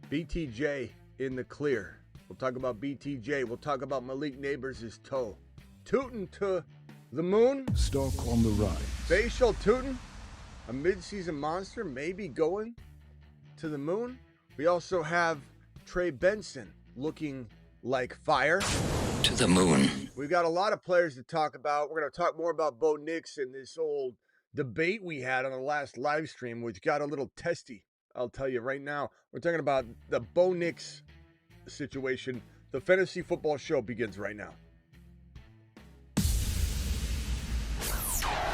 BTJ in the clear. We'll talk about BTJ. We'll talk about Malik Nabers' toe. Tuten to the moon. Stock on the rise. Facial Tuten, a midseason monster, maybe going to the moon. We also have Benson looking like fire. To the moon. We've got a lot of players to talk about. We're going to talk more about Bo Nix and this old debate we had on the last live stream, which got a little testy. I'll tell you right now. We're talking about the Bo Nix situation. The Fantasy Football Show begins right now.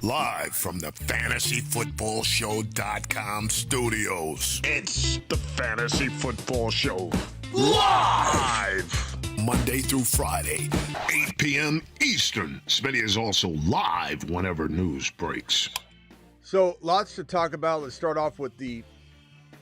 Live from the FantasyFootballShow.com studios. It's the Fantasy Football Show. Live! Monday through Friday, 8 p.m. Eastern. Smitty is also live whenever news breaks. So, lots to talk about. Let's start off with the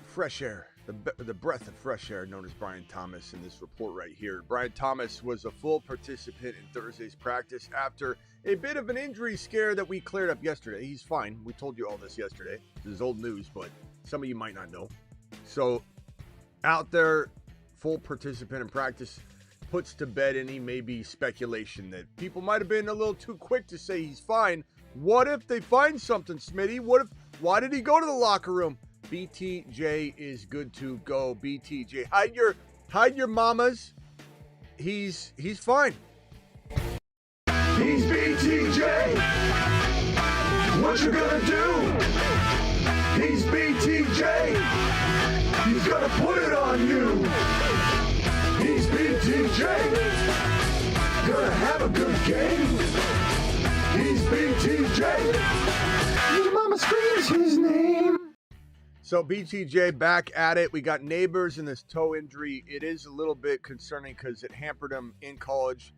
fresh air, the breath of fresh air known as Brian Thomas in this report right here. Brian Thomas was a full participant in Thursday's practice after a bit of an injury scare that we cleared up yesterday. He's fine. We told you all this yesterday. This is old news, but some of you might not know. So, out there, full participant in practice, puts to bed any maybe speculation that people might have been a little too quick to say he's fine. What if they find something, Smitty? Why did he go to the locker room? BTJ is good to go. BTJ, hide your mamas. He's fine. He's BTJ. What you gonna do? He's BTJ. He's gonna put it on you. He's BTJ. Gonna have a good game. He's BTJ. Your mama screams his name. So BTJ back at it. We got Nabers in this toe injury. It is a little bit concerning because it hampered him in college.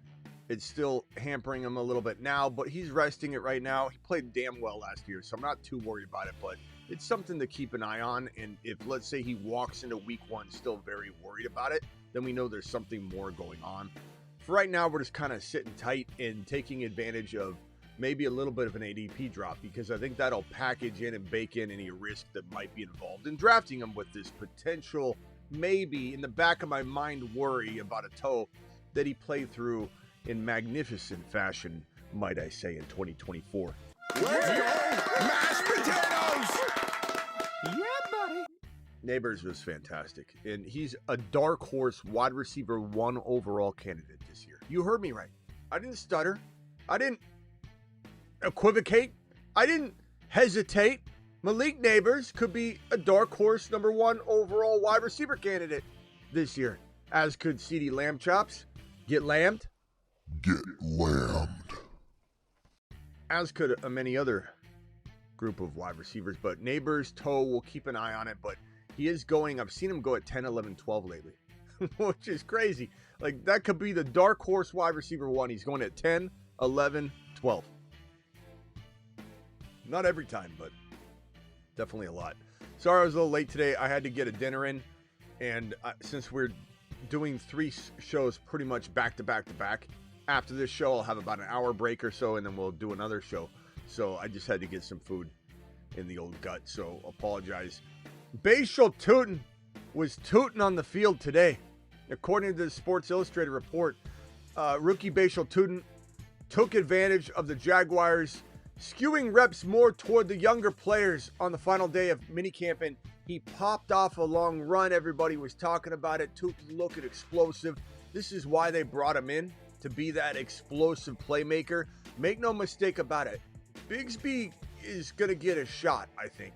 It's still hampering him a little bit now, but he's resting it right now. He played damn well last year, so I'm not too worried about it, but it's something to keep an eye on. And if, let's say, he walks into week one still very worried about it, then we know there's something more going on. For right now, we're just kind of sitting tight and taking advantage of maybe a little bit of an ADP drop, because I think that'll package in and bake in any risk that might be involved in drafting him with this potential, maybe in the back of my mind, worry about a toe that he played through in magnificent fashion, might I say, in 2024. Let's go! Mashed potatoes! Yeah, buddy. Nabers was fantastic, and he's a dark horse wide receiver 1 overall candidate this year. You heard me right. I didn't stutter. I didn't equivocate. I didn't hesitate. Malik Nabers could be a dark horse number 1 overall wide receiver candidate this year, as could CeeDee Lamb Chops. Get lammed. Get lammed. As could many other group of wide receivers, but Nabers' toe, we'll keep an eye on it, but he is going, I've seen him go at 10, 11, 12 lately, which is crazy. Like, that could be the dark horse wide receiver 1. He's going at 10, 11, 12. Not every time, but definitely a lot. Sorry I was a little late today. I had to get a dinner in, and since we're doing 3 shows pretty much back to back to back, after this show I'll have about an hour break or so, and then we'll do another show. So I just had to get some food in the old gut, so apologize. Facial Tuten was tooting on the field today. According to the Sports Illustrated report, rookie Facial Tuten took advantage of the Jaguars skewing reps more toward the younger players on the final day of minicamp, and he popped off a long run. Everybody was talking about it. Tuten looking explosive. This is why they brought him in, to be that explosive playmaker. Make no mistake about it. Bigsby is going to get a shot, I think.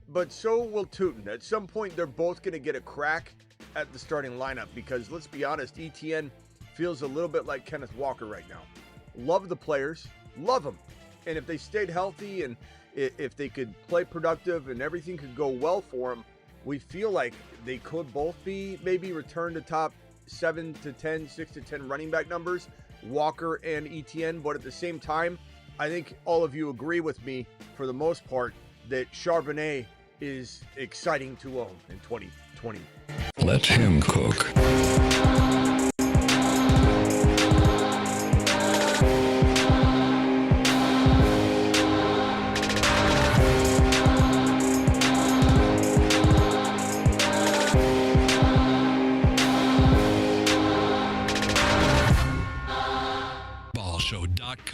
But so will Tuten. At some point, they're both going to get a crack at the starting lineup, because let's be honest, ETN feels a little bit like Kenneth Walker right now. Love the players. Love them. And if they stayed healthy and if they could play productive and everything could go well for them, we feel like they could both be maybe return to top 7 to 10, 6 to 10 running back numbers, Walker and ETN. But at the same time, I think all of you agree with me for the most part that Charbonnet is exciting to own in 2020. Let him cook.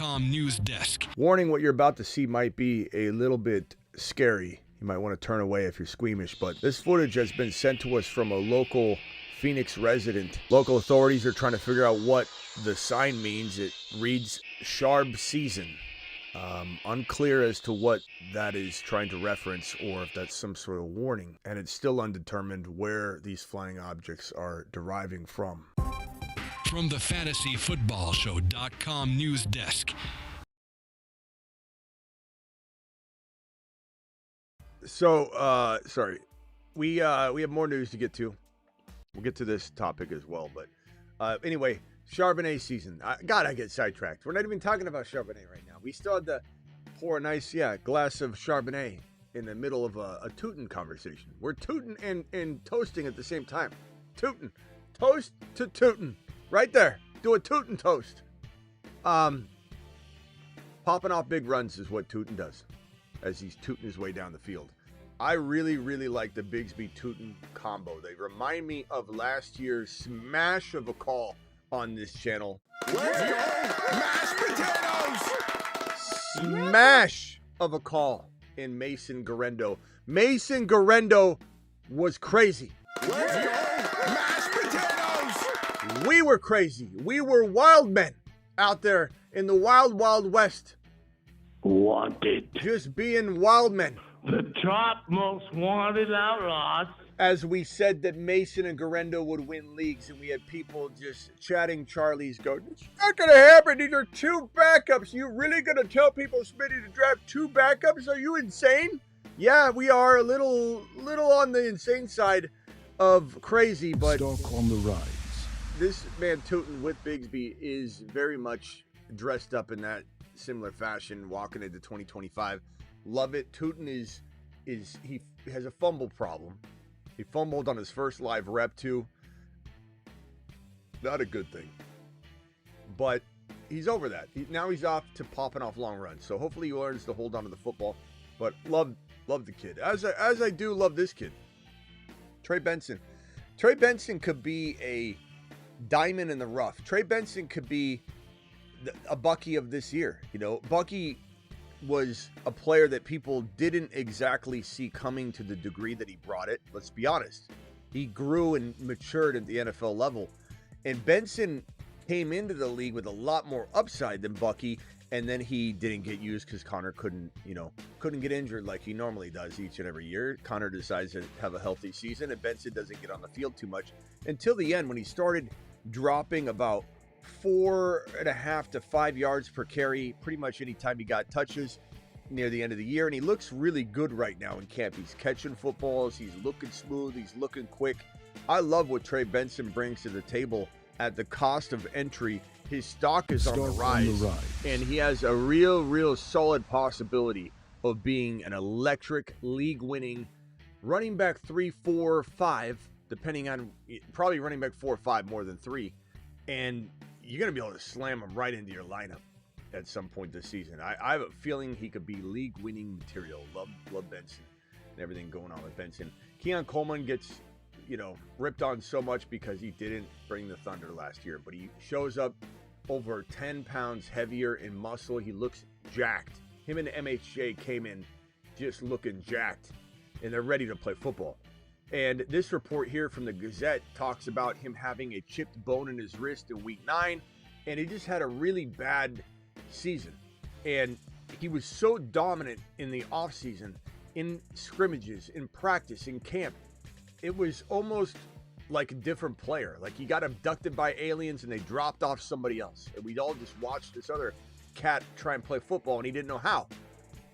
McCaffrey.com news desk. Warning, what you're about to see might be a little bit scary. You might want to turn away if you're squeamish, but this footage has been sent to us from a local Phoenix resident. Local authorities are trying to figure out what the sign means. It reads Sharb Season. Unclear as to what that is trying to reference or if that's some sort of warning. And it's still undetermined where these flying objects are deriving from. From the FantasyFootballShow.com news desk. So, sorry. We have more news to get to. We'll get to this topic as well. But anyway, Chardonnay season. God, I get sidetracked. We're not even talking about Chardonnay right now. We still had to pour a nice, glass of Chardonnay in the middle of a Tuten conversation. We're tooting and toasting at the same time. Tootin'. Toast to Tuten. Right there. Do a Tuten toast. Popping off big runs is what Tuten does as he's tooting his way down the field. I really, really like the Bigsby-Tuten combo. They remind me of last year's smash of a call on this channel. Let's go, mashed potatoes! Smash of a call in Mason Garendo. Mason Garendo was crazy. Let's go, mashed potatoes! We were crazy. We were wild men out there in the wild, wild west. Wanted. Just being wild men. The top most wanted outlaws. As we said that Mason and Garendo would win leagues, and we had people just chatting Charlie's going, it's not going to happen. These are two backups. You really going to tell people, Smitty, to draft two backups? Are you insane? Yeah, we are a little on the insane side of crazy, but Stock on the rise. this man Tuten with Bigsby is very much dressed up in that similar fashion walking into 2025. Love it. Tuten he has a fumble problem. He fumbled on his first live rep too. Not a good thing. But he's over that. Now he's off to popping off long runs. So hopefully he learns to hold on to the football. But love the kid. As I do love this kid. Trey Benson. Trey Benson could be a diamond in the rough. Trey Benson could be a Bucky of this year. You know, Bucky was a player that people didn't exactly see coming to the degree that he brought it. Let's be honest. He grew and matured at the NFL level. And Benson came into the league with a lot more upside than Bucky, and then he didn't get used because Connor couldn't get injured like he normally does each and every year. Connor decides to have a healthy season, and Benson doesn't get on the field too much until the end when he started dropping about 4.5 to 5 yards per carry pretty much anytime he got touches near the end of the year. And he looks really good right now in camp. He's catching footballs. He's looking smooth. He's looking quick. I love what Trey Benson brings to the table at the cost of entry. His stock is on the rise, and he has a real solid possibility of being an electric league-winning running back 3, 4, 5, depending on probably running back 4 or 5 more than 3. And you're going to be able to slam him right into your lineup at some point this season. I have a feeling he could be league-winning material. Love Benson and everything going on with Benson. Keon Coleman gets, ripped on so much because he didn't bring the Thunder last year, but he shows up over 10 pounds heavier in muscle. He looks jacked. Him and MHJ came in just looking jacked, and they're ready to play football. And this report here from the Gazette talks about him having a chipped bone in his wrist in week 9, and he just had a really bad season. And he was so dominant in the offseason, in scrimmages, in practice, in camp. It was almost like a different player. Like he got abducted by aliens and they dropped off somebody else. And we'd all just watched this other cat try and play football, and he didn't know how.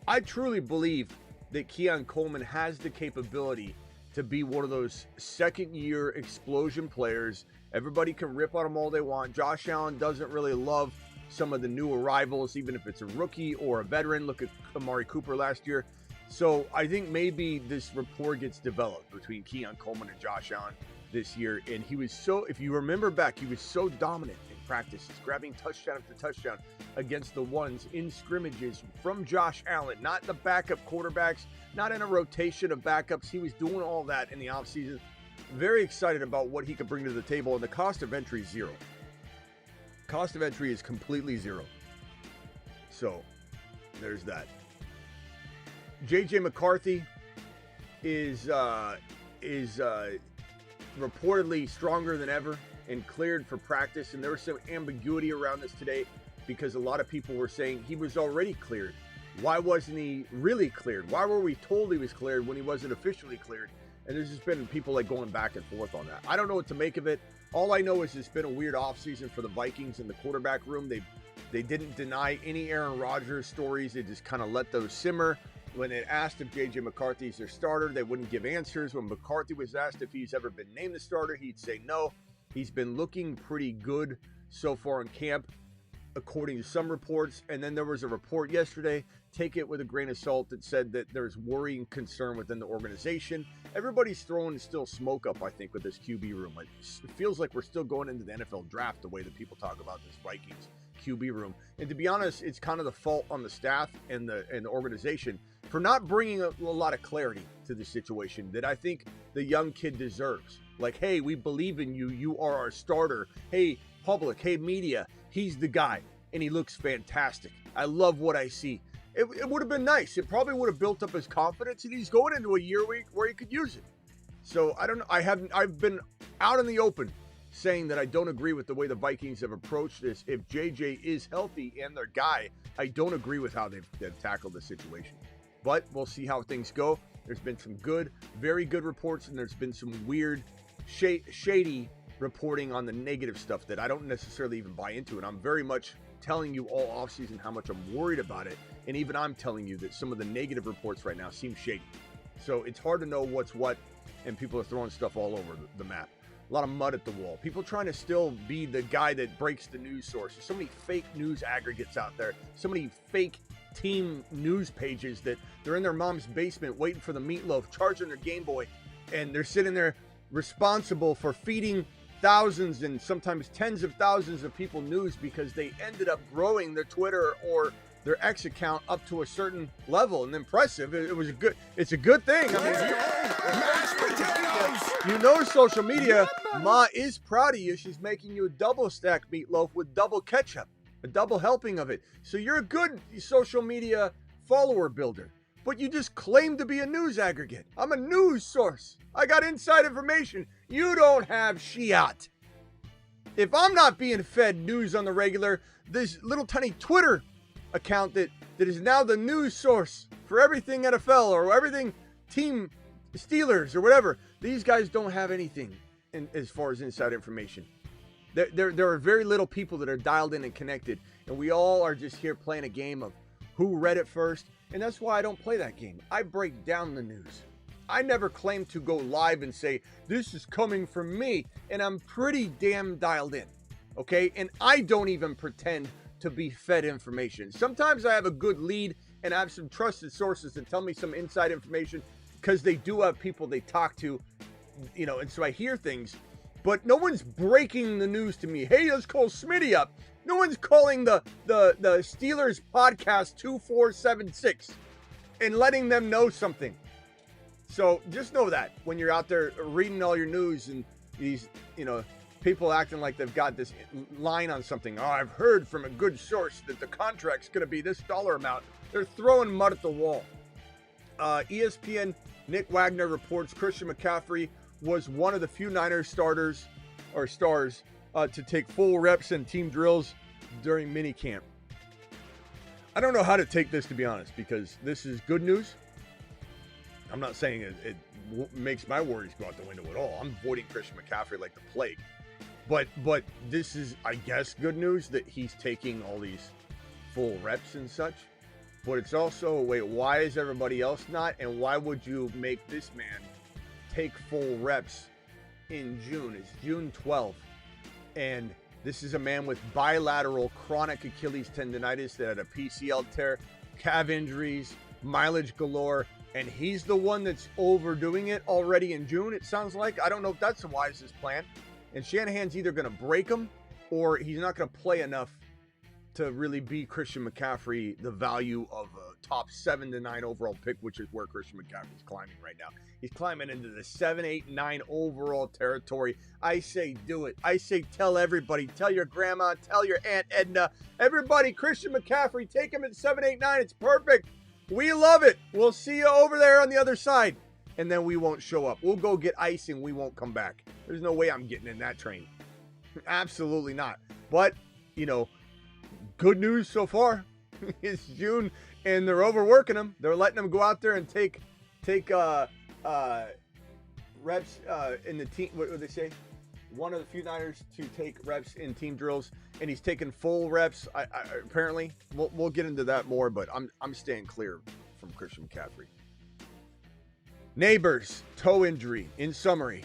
I truly believe that Keon Coleman has the capability to be one of those second-year explosion players. Everybody can rip on him all they want. Josh Allen doesn't really love some of the new arrivals, even if it's a rookie or a veteran. Look at Amari Cooper last year. So I think maybe this rapport gets developed between Keon Coleman and Josh Allen this year. And he was so, if you remember back, he was so dominant in practice. He's grabbing touchdown after touchdown against the ones in scrimmages from Josh Allen, not the backup quarterbacks, not in a rotation of backups. He was doing all that in the offseason. Very excited about what he could bring to the table, and the cost of entry is zero. Cost of entry is completely zero. So there's that. JJ McCarthy is reportedly stronger than ever and cleared for practice. And there was some ambiguity around this today because a lot of people were saying he was already cleared. Why wasn't he really cleared? Why were we told he was cleared when he wasn't officially cleared? And there's just been people like going back and forth on that. I don't know what to make of it. All I know is it's been a weird offseason for the Vikings in the quarterback room. They didn't deny any Aaron Rodgers stories. They just kind of let those simmer. When they asked if J.J. McCarthy is their starter, they wouldn't give answers. When McCarthy was asked if he's ever been named the starter, he'd say no. He's been looking pretty good so far in camp, according to some reports. And then there was a report yesterday, take it with a grain of salt, that said that there's worrying concern within the organization. Everybody's throwing still smoke up, I think, with this QB room. It feels like we're still going into the NFL draft the way that people talk about this Vikings QB room. And to be honest, it's kind of the fault on the staff and the organization for not bringing a lot of clarity to the situation that I think the young kid deserves. Like, hey, we believe in you. You are our starter. Hey, public. Hey, media. He's the guy. And he looks fantastic. I love what I see. It would have been nice. It probably would have built up his confidence, and he's going into a year where he could use it. So I don't know. I've been out in the open saying that I don't agree with the way the Vikings have approached this. If JJ is healthy and their guy, I don't agree with how they've tackled the situation. But we'll see how things go. There's been some good, very good reports, and there's been some weird, shady reporting on the negative stuff that I don't necessarily even buy into. And I'm very much telling you all offseason how much I'm worried about it. And even I'm telling you that some of the negative reports right now seem shady. So it's hard to know what's what, and people are throwing stuff all over the map. A lot of mud at the wall. People trying to still be the guy that breaks the news sources. So many fake news aggregates out there. So many fake team news pages that they're in their mom's basement waiting for the meatloaf, charging their Game Boy, and they're sitting there responsible for feeding thousands and sometimes tens of thousands of people news because they ended up growing their Twitter or their X account up to a certain level and impressive. It's a good thing. I mean, social media, Ma is proud of you. She's making you a double stack meatloaf with double ketchup, a double helping of it. So you're a good social media follower builder, but you just claim to be a news aggregate. I'm a news source. I got inside information. You don't have shiat. If I'm not being fed news on the regular, this little tiny Twitter account that is now the news source for everything NFL or everything team Steelers or whatever, these guys don't have anything as far as inside information. There are very little people that are dialed in and connected, and we all are just here playing a game of who read it first, and that's why I don't play that game. I break down the news. I never claim to go live and say, this is coming from me, and I'm pretty damn dialed in, okay? And I don't even pretend to be fed information. Sometimes I have a good lead, and I have some trusted sources that tell me some inside information because they do have people they talk to, and so I hear things. But no one's breaking the news to me. Hey, let's call Smitty up. No one's calling the Steelers podcast 2476 and letting them know something. So just know that when you're out there reading all your news and these, people acting like they've got this line on something. Oh, I've heard from a good source that the contract's going to be this dollar amount. They're throwing mud at the wall. ESPN Nick Wagner reports Christian McCaffrey was one of the few Niners stars to take full reps and team drills during minicamp. I don't know how to take this, to be honest, because this is good news. I'm not saying it makes my worries go out the window at all. I'm avoiding Christian McCaffrey like the plague. But this is, I guess, good news that he's taking all these full reps and such. But it's also, wait, why is everybody else not? And why would you make this man take full reps in June? It's June 12th. And this is a man with bilateral chronic Achilles tendonitis that had a PCL tear, calf injuries, mileage galore. And he's the one that's overdoing it already in June, it sounds like. I don't know if that's the wisest plan. And Shanahan's either going to break him or he's not going to play enough to really be Christian McCaffrey the value of a top 7 to 9 overall pick, which is where Christian McCaffrey is climbing right now. He's climbing into the 7, 8, 9 overall territory. I say do it. I say tell everybody. Tell your grandma. Tell your Aunt Edna. Everybody, Christian McCaffrey, take him at 7, 8, 9. It's perfect. We love it. We'll see you over there on the other side. And then we won't show up. We'll go get icing. We won't come back. There's no way I'm getting in that train. Absolutely not. But, you know, good news so far. It's June, and they're overworking him. They're letting him go out there and take reps in the team. What would they say? One of the few Niners to take reps in team drills, and he's taking full reps. Apparently, we'll get into that more. But I'm staying clear from Christian McCaffrey. Nabers, toe injury. In summary,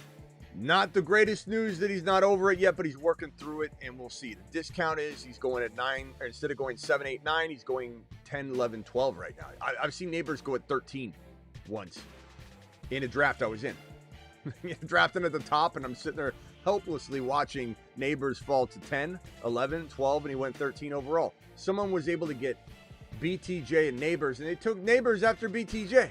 not the greatest news that he's not over it yet, but he's working through it, and we'll see. The discount is he's going at 9, or instead of going 7, 8, 9, he's going 10, 11, 12 right now. I've seen Nabers go at 13 once in a draft I was in. Drafting at the top, and I'm sitting there helplessly watching Nabers fall to 10, 11, 12, and he went 13 overall. Someone was able to get BTJ and Nabers, and they took Nabers after BTJ.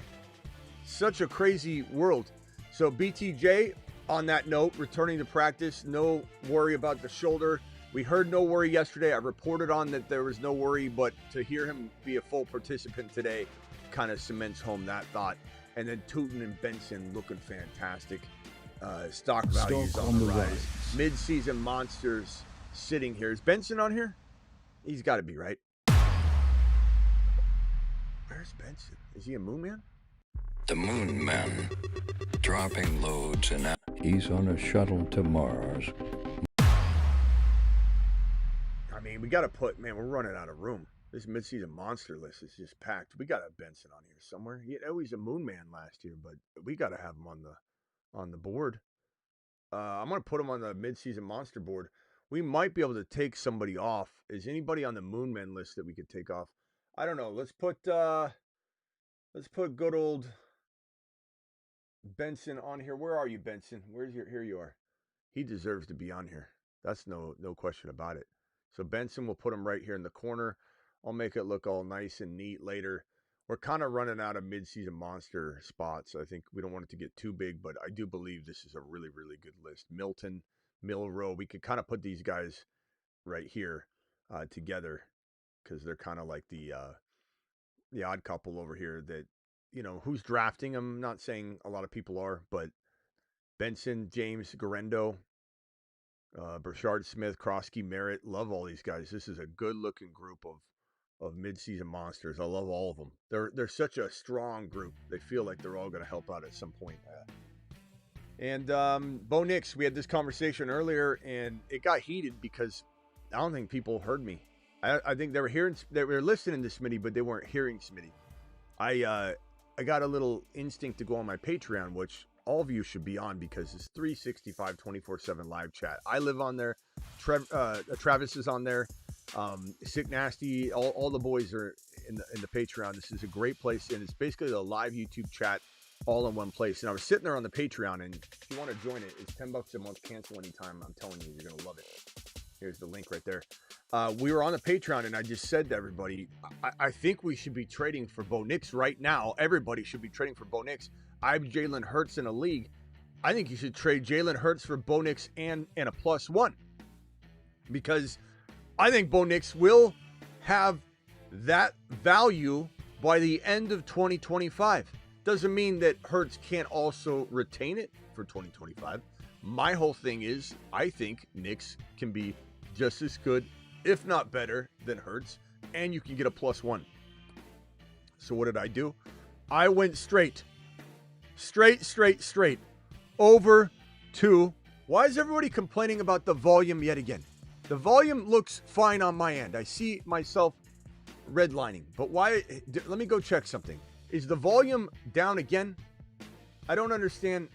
Such a crazy world. So BTJ, on that note, returning to practice, no worry about the shoulder. We heard no worry yesterday. I reported on that there was no worry, but to hear him be a full participant today kind of cements home that thought. And then Tuten and Benson looking fantastic. Stock values on the rise. Mid-season monsters sitting here. Is Benson on here? He's got to be, right? Where's Benson? Is he a Moon Man? The Moon Man, dropping loads and he's on a shuttle to Mars. I mean, we got to put, man, we're running out of room. This midseason monster list is just packed. We got to have Benson on here somewhere. He was a Moon Man last year, but we got to have him on the board. I'm going to put him on the midseason monster board. We might be able to take somebody off. Is anybody on the Moon Man list that we could take off? I don't know. Let's put good old Benson on here. Where are you, Benson? Here you are. He deserves to be on here. That's no question about it. So Benson, will put him right here in the corner. I'll make it look all nice and neat later. We're kind of running out of midseason monster spots. I think we don't want it to get too big, but I do believe this is a really, really good list. Milton, Milrow, we could kind of put these guys right here together because they're kind of like the odd couple over here that, you know, who's drafting them? I'm not saying a lot of people are, but Benson, James, Garendo, Brashard Smith, Krosky, Merritt, love all these guys. This is a good-looking group of mid-season monsters. I love all of them. They're such a strong group. They feel like they're all going to help out at some point. And Bo Nix, we had this conversation earlier, and it got heated because I don't think people heard me. I think they were listening to Smitty, but they weren't hearing Smitty. I got a little instinct to go on my Patreon, which all of you should be on because it's 365, 24/7 live chat. I live on there. Travis is on there. Sick Nasty, all the boys are in the Patreon. This is a great place, and it's basically a live YouTube chat all in one place. And I was sitting there on the Patreon, and if you want to join it, it's $10 a month. Cancel anytime. I'm telling you, you're gonna love it. Here's the link right there. We were on the Patreon, and I just said to everybody, I think we should be trading for Bo Nix right now. Everybody should be trading for Bo Nix. I have Jalen Hurts in a league. I think you should trade Jalen Hurts for Bo Nix and a +1. Because I think Bo Nix will have that value by the end of 2025. Doesn't mean that Hurts can't also retain it for 2025. My whole thing is, I think Nix can be just as good, if not better, than Hurts, and you can get a +1. So what did I do? I went straight over to, why is everybody complaining about the volume yet again? The volume looks fine on my end. I see myself redlining, but why? Let me go check something. Is the volume down again? I don't understand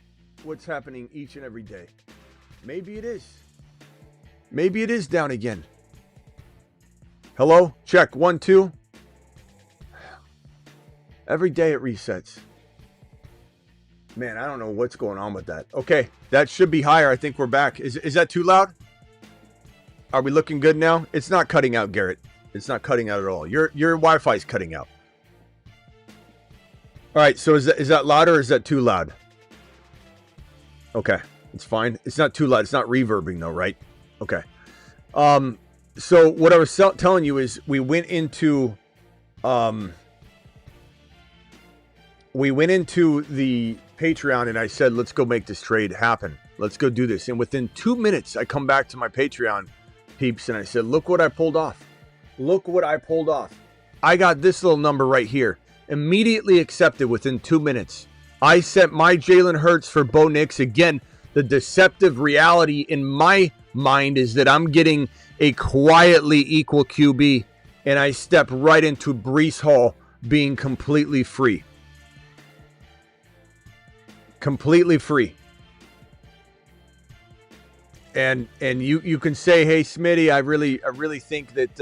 what's happening each and every day. Maybe it is. Maybe it is down again. Hello? Check. 1, 2. Every day it resets. Man, I don't know what's going on with that. Okay, that should be higher. I think we're back. Is that too loud? Are we looking good now? It's not cutting out, Garrett. It's not cutting out at all. Your Wi-Fi is cutting out. All right, so is that loud or is that too loud? Okay, it's fine. It's not too loud. It's not reverbing though, right? Okay. So what I was telling you is we went into the Patreon and I said, let's go make this trade happen. Let's go do this. And within 2 minutes, I come back to my Patreon peeps and I said, look what I pulled off. Look what I pulled off. I got this little number right here. Immediately accepted within 2 minutes. I sent my Jalen Hurts for Bo Nix. Again, the deceptive reality in my mind is that I'm getting a quietly equal QB, and I step right into Breece Hall being completely free. Completely free. And you can say, hey Smitty, I really think that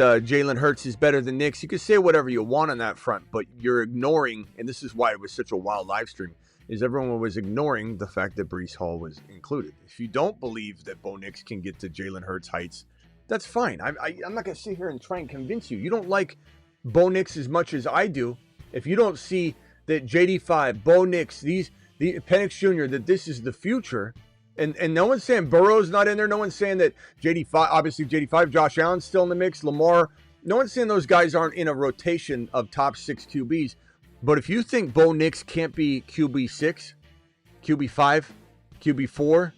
Jalen Hurts is better than Nix. You can say whatever you want on that front, but you're ignoring, and this is why it was such a wild live stream, is everyone was ignoring the fact that Breece Hall was included. If you don't believe that Bo Nix can get to Jalen Hurts heights, that's fine. I'm not going to sit here and try and convince you. You don't like Bo Nix as much as I do. If you don't see that JD5, Bo Nix, the Penix Jr., that this is the future, and no one's saying Burrow's not in there. No one's saying that JD5, obviously JD5, Josh Allen's still in the mix, Lamar. No one's saying those guys aren't in a rotation of top 6 QBs. But if you think Bo Nix can't be QB6, QB5, QB4,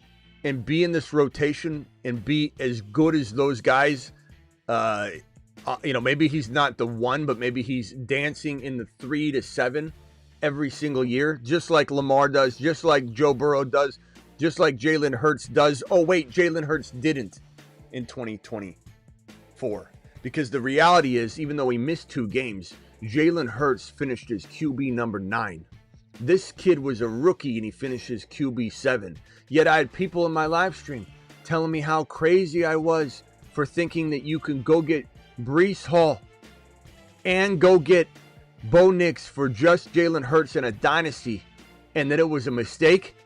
and be in this rotation and be as good as those guys, maybe he's not the one, but maybe he's dancing in the 3 to 7 every single year, just like Lamar does, just like Joe Burrow does, just like Jalen Hurts does. Oh, wait, Jalen Hurts didn't in 2024. Because the reality is, even though he missed 2 games, Jalen Hurts finished as QB number 9. This kid was a rookie and he finished as QB 7. Yet I had people in my live stream telling me how crazy I was for thinking that you can go get Breece Hall and go get Bo Nix for just Jalen Hurts in a dynasty, and that it was a mistake.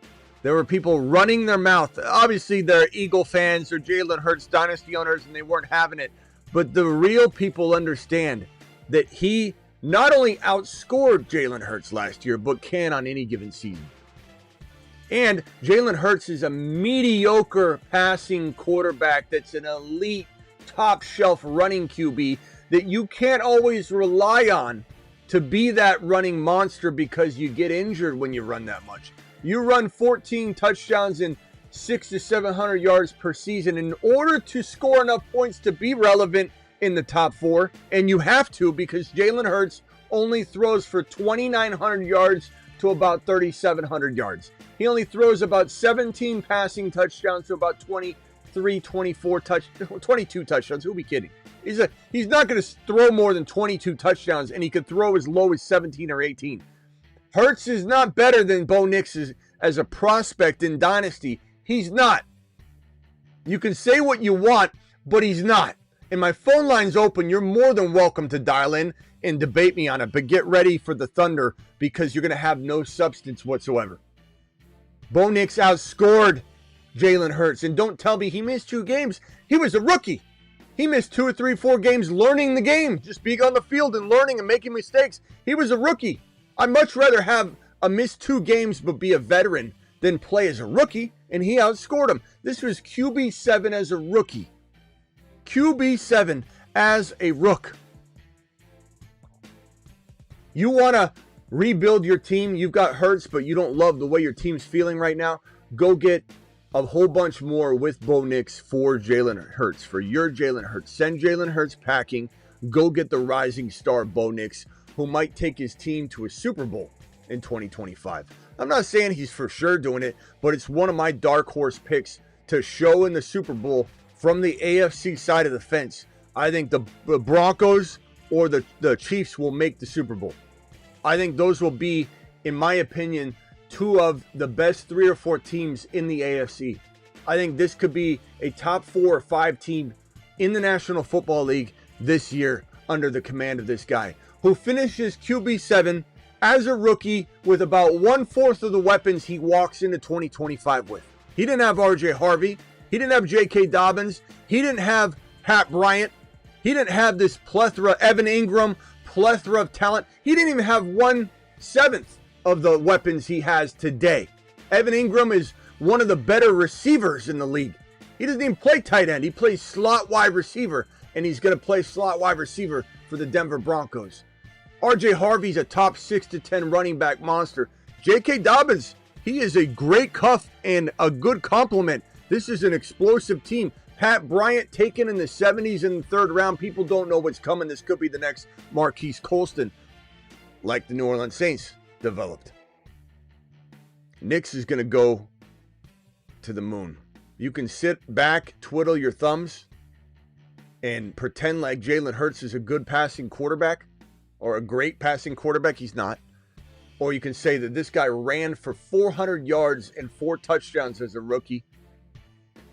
There were people running their mouth. Obviously, they're Eagle fans or Jalen Hurts dynasty owners, and they weren't having it. But the real people understand that he not only outscored Jalen Hurts last year, but can on any given season. And Jalen Hurts is a mediocre passing quarterback that's an elite, top-shelf running QB that you can't always rely on to be that running monster because you get injured when you run that much. You run 14 touchdowns and 600 to 700 yards per season in order to score enough points to be relevant in the top 4, and you have to because Jalen Hurts only throws for 2,900 yards to about 3,700 yards. He only throws about 17 passing touchdowns to about 23, 22 touchdowns. Who'll be kidding? He's not going to throw more than 22 touchdowns, and he could throw as low as 17 or 18. Hurts is not better than Bo Nix as a prospect in Dynasty. He's not. You can say what you want, but he's not. And my phone line's open. You're more than welcome to dial in and debate me on it. But get ready for the thunder because you're going to have no substance whatsoever. Bo Nix outscored Jalen Hurts. And don't tell me he missed 2 games. He was a rookie. He missed 2 or 3, 4 games learning the game. Just being on the field and learning and making mistakes. He was a rookie. I'd much rather have a miss 2 games but be a veteran than play as a rookie, and he outscored him. This was QB7 as a rookie. QB7 as a rook. You want to rebuild your team. You've got Hurts, but you don't love the way your team's feeling right now. Go get a whole bunch more with Bo Nix for Jalen Hurts, for your Jalen Hurts. Send Jalen Hurts packing. Go get the rising star Bo Nix, who might take his team to a Super Bowl in 2025. I'm not saying he's for sure doing it, but it's one of my dark horse picks to show in the Super Bowl from the AFC side of the fence. I think the Broncos or the Chiefs will make the Super Bowl. I think those will be, in my opinion, 2 of the best 3 or 4 teams in the AFC. I think this could be a top 4 or 5 team in the National Football League this year under the command of this guy, who finishes QB7 as a rookie with about 1/4 of the weapons he walks into 2025 with. He didn't have RJ Harvey. He didn't have J.K. Dobbins. He didn't have Pat Bryant. He didn't have this plethora, Evan Ingram, plethora of talent. He didn't even have 1/7 of the weapons he has today. Evan Ingram is one of the better receivers in the league. He doesn't even play tight end. He plays slot wide receiver, and he's going to play slot wide receiver for the Denver Broncos. RJ Harvey's a top 6 to 10 running back monster. J.K. Dobbins, he is a great cuff and a good complement. This is an explosive team. Pat Bryant taken in the 70s in the 3rd round. People don't know what's coming. This could be the next Marquise Colston, like the New Orleans Saints developed. Knicks is going to go to the moon. You can sit back, twiddle your thumbs, and pretend like Jalen Hurts is a good passing quarterback or a great passing quarterback. He's not. Or you can say that this guy ran for 400 yards and 4 touchdowns as a rookie.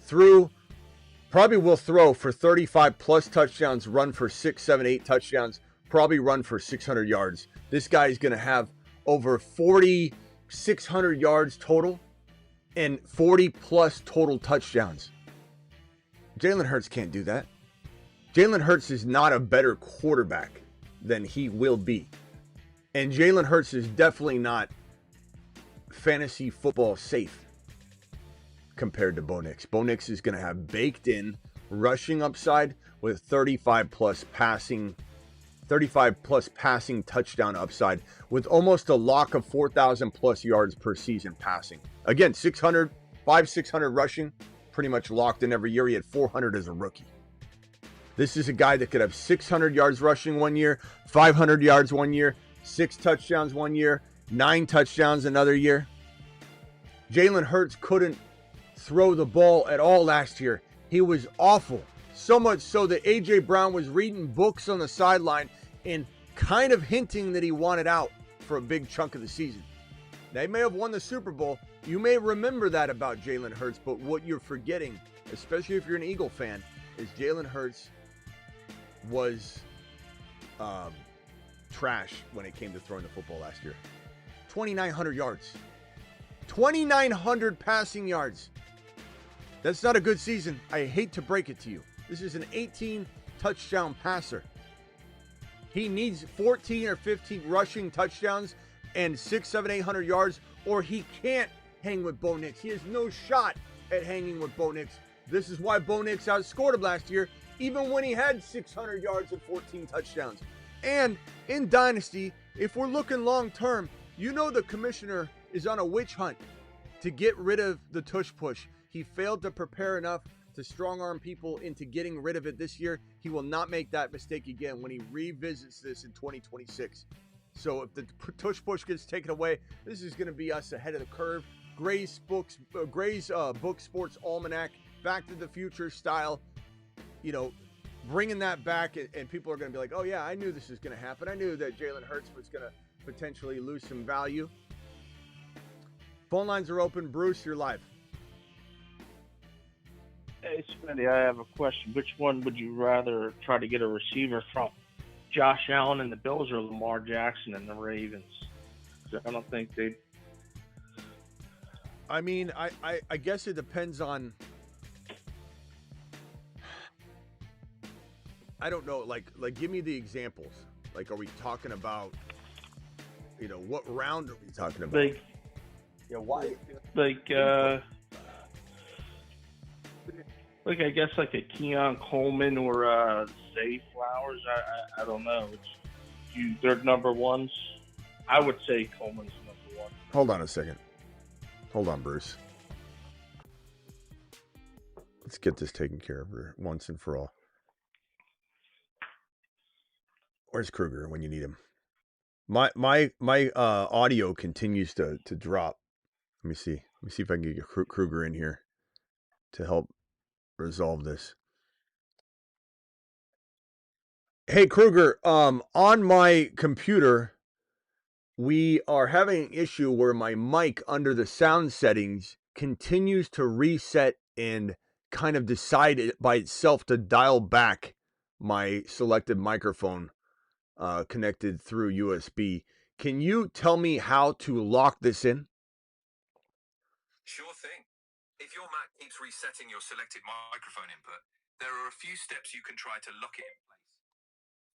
Probably will throw for 35 plus touchdowns, run for 6, 7, 8 touchdowns, probably run for 600 yards. This guy is going to have over 4,600 yards total and 40 plus total touchdowns. Jalen Hurts can't do that. Jalen Hurts is not a better quarterback than he will be. And Jalen Hurts is definitely not fantasy football safe compared to Bo Nix. Bo Nix is going to have baked in rushing upside with 35 plus passing touchdown upside with almost a lock of 4,000 plus yards per season passing. Again, 600 rushing, pretty much locked in every year. He had 400 as a rookie. This is a guy that could have 600 yards rushing one year, 500 yards one year, 6 touchdowns one year, 9 touchdowns another year. Jalen Hurts couldn't throw the ball at all last year. He was awful. So much so that A.J. Brown was reading books on the sideline and kind of hinting that he wanted out for a big chunk of the season. They may have won the Super Bowl. You may remember that about Jalen Hurts, but what you're forgetting, especially if you're an Eagle fan, is Jalen Hurts was trash when it came to throwing the football last year. 2,900 yards. 2,900 passing yards. That's not a good season. I hate to break it to you. This is an 18 touchdown passer. He needs 14 or 15 rushing touchdowns and 6, 7, 800 yards, or he can't hang with Bo Nix. He has no shot at hanging with Bo Nix. This is why Bo Nix outscored him last year, even when he had 600 yards and 14 touchdowns. And in Dynasty, if we're looking long term, you know the commissioner is on a witch hunt to get rid of the tush push. He failed to prepare enough to strong-arm people into getting rid of it this year. He will not make that mistake again when he revisits this in 2026. So if the tush push gets taken away, this is going to be us ahead of the curve. Gray's Book Sports Almanac, Back to the Future style, bringing that back, and people are going to be like, oh yeah, I knew this was going to happen. I knew that Jalen Hurts was going to potentially lose some value. Phone lines are open. Bruce, you're live. Hey, Smitty, I have a question. Which one would you rather try to get a receiver from? Josh Allen and the Bills or Lamar Jackson and the Ravens? I don't think they... I mean, I guess it depends on... I don't know. Like, give me the examples. Like, are we talking about... what round are we talking about? Why? I guess like a Keon Coleman or Zay Flowers. I don't know. They're number ones. I would say Coleman's number one. Hold on a second. Hold on, Bruce. Let's get this taken care of once and for all. Where's Kruger when you need him? My audio continues to drop. Let me see. Let me see if I can get Kruger in here to help resolve this. Hey Kruger, on my computer, we are having an issue where my mic under the sound settings continues to reset and kind of decide by itself to dial back my selected microphone connected through USB. Can you tell me how to lock this in? Sure thing. If your Mac keeps resetting your selected microphone input, there are a few steps you can try to lock it in place.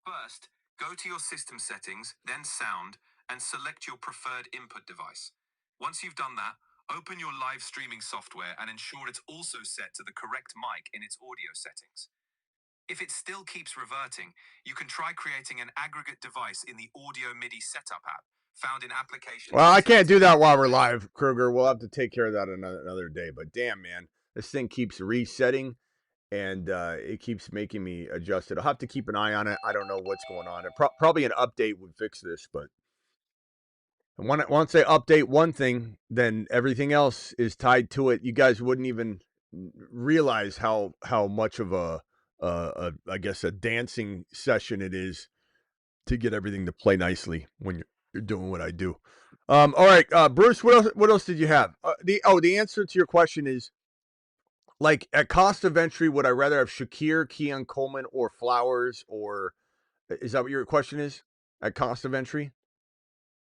First, Go to your system settings, then sound, and select your preferred input device. Once you've done that, open your live streaming software and ensure it's also set to the correct mic in its audio settings. If it still keeps reverting, you can try creating an aggregate device in the Audio MIDI Setup app, found in Applications. Well, I can't do that while we're live, Kruger. We'll have to take care of that another day. But damn, man, this thing keeps resetting, and it keeps making me adjust it. I'll have to keep an eye on it. I don't know what's going on. Probably an update would fix this, but once they update one thing, then everything else is tied to it. You guys wouldn't even realize how much of I guess a dancing session it is to get everything to play nicely when you're doing what I do. All right, Bruce, what else did you have? The answer to your question is, like, at cost of entry, would I rather have Shakir, Keon Coleman, or Flowers, or is that what your question is? At cost of entry?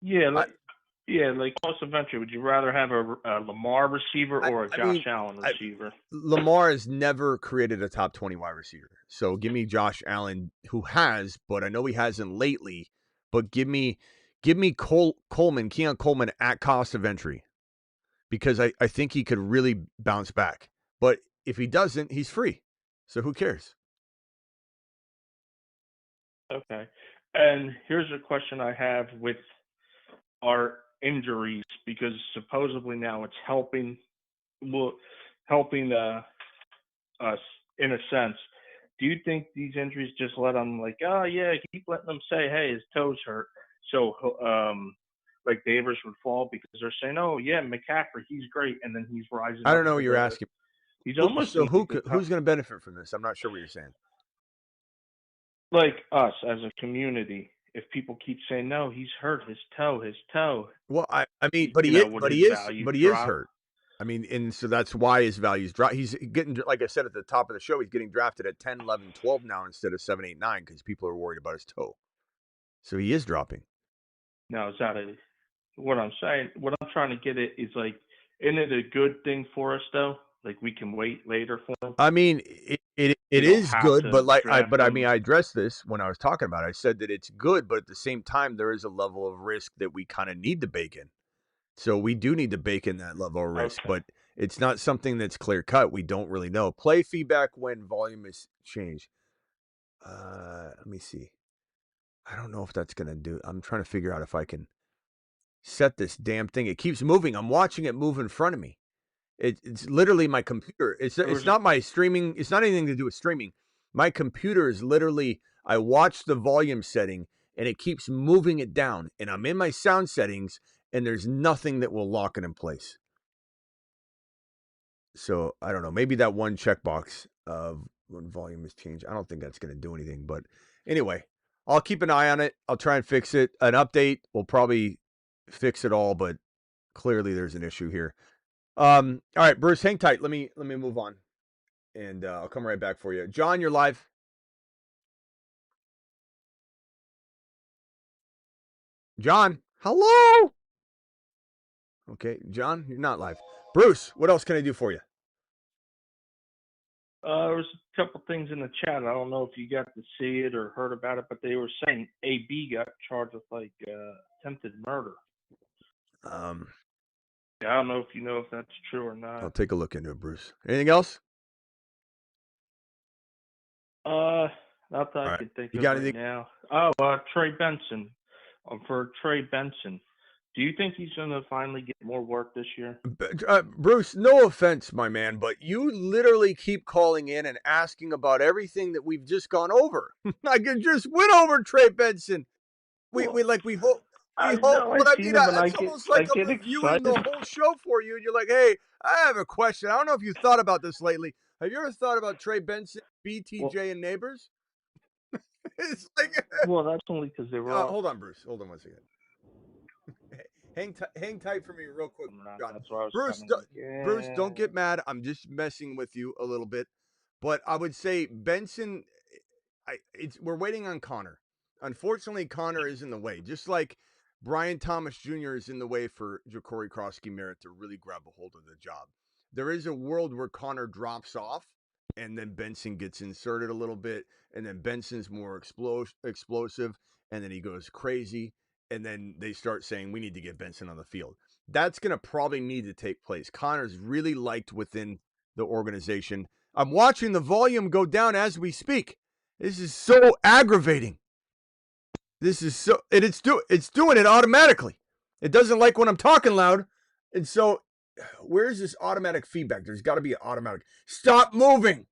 Yeah, like cost of entry. Would you rather have a Lamar receiver or a Josh Allen receiver? Lamar has never created a top 20 wide receiver. So give me Josh Allen, who has, but I know he hasn't lately. But give me Coleman, Keon Coleman at cost of entry, because I think he could really bounce back. But if he doesn't, he's free. So who cares? Okay. And here's a question I have with our injuries, because supposedly now it's helping us in a sense. Do you think these injuries just let them, like, oh yeah, keep letting them say, hey, his toes hurt, so like Nabers would fall because they're saying, oh yeah, McCaffrey, he's great, and then he's rising. I don't know what you're asking. He's almost so who's going to benefit from this? I'm not sure what you're saying. Like us as a community. If people keep saying, no, he's hurt, his toe. Well, I mean, but he is hurt. I mean, and so that's why his values drop. He's getting, like I said at the top of the show, he's getting drafted at 10, 11, 12 now instead of 7, 8, 9 because people are worried about his toe. So he is dropping. Now, is that what I'm saying? What I'm trying to get at is, like, isn't it a good thing for us though? Like, we can wait later for him. I mean, it is good, but I addressed this when I was talking about it. I said that it's good, but at the same time, there is a level of risk that we kind of need to bake in. So we do need to bake in that level of risk, but it's not something that's clear cut. We don't really know. Play feedback when volume is changed. Let me see. I don't know if that's going to do. I'm trying to figure out if I can set this damn thing. It keeps moving. I'm watching it move in front of me. It's literally my computer. It's not my streaming. It's not anything to do with streaming. My computer is literally, I watch the volume setting and it keeps moving it down. And I'm in my sound settings and there's nothing that will lock it in place. So I don't know. Maybe that one checkbox of when volume is changed. I don't think that's going to do anything. But anyway, I'll keep an eye on it. I'll try and fix it. An update will probably fix it all, but clearly there's an issue here. All right, Bruce, hang tight. Let me move on, and I'll come right back for you. John, you're live. John, hello. Okay, John, you're not live. Bruce, what else can I do for you? There's a couple things in the chat. I don't know if you got to see it or heard about it, but they were saying AB got charged with attempted murder. I don't know if you know if that's true or not. I'll take a look into it, Bruce. Anything else? Not that I can think of right now. Oh, Trey Benson. For Trey Benson, do you think he's going to finally get more work this year? Bruce, no offense, my man, but you literally keep calling in and asking about everything that we've just gone over. I just went over Trey Benson. We hope. It's almost like I'm reviewing the whole show for you, and you're like, hey, I have a question. I don't know if you thought about this lately. Have you ever thought about Trey Benson, BTJ, and Nabers? It's like, well, that's only because they were. Hold on, Bruce. Hold on one second. Hang tight for me real quick, John. Bruce, don't get mad. I'm just messing with you a little bit, but I would say Benson. We're waiting on Connor. Unfortunately, Connor is in the way. Just like Brian Thomas Jr. is in the way for Ja'Cory Krosky Merritt to really grab a hold of the job. There is a world where Connor drops off and then Benson gets inserted a little bit, and then Benson's more explosive, and then he goes crazy, and then they start saying, we need to get Benson on the field. That's going to probably need to take place. Connor's really liked within the organization. I'm watching the volume go down as we speak. This is so aggravating. It's doing it automatically. It doesn't like when I'm talking loud. And so where's this automatic feedback? There's got to be an automatic. Stop moving.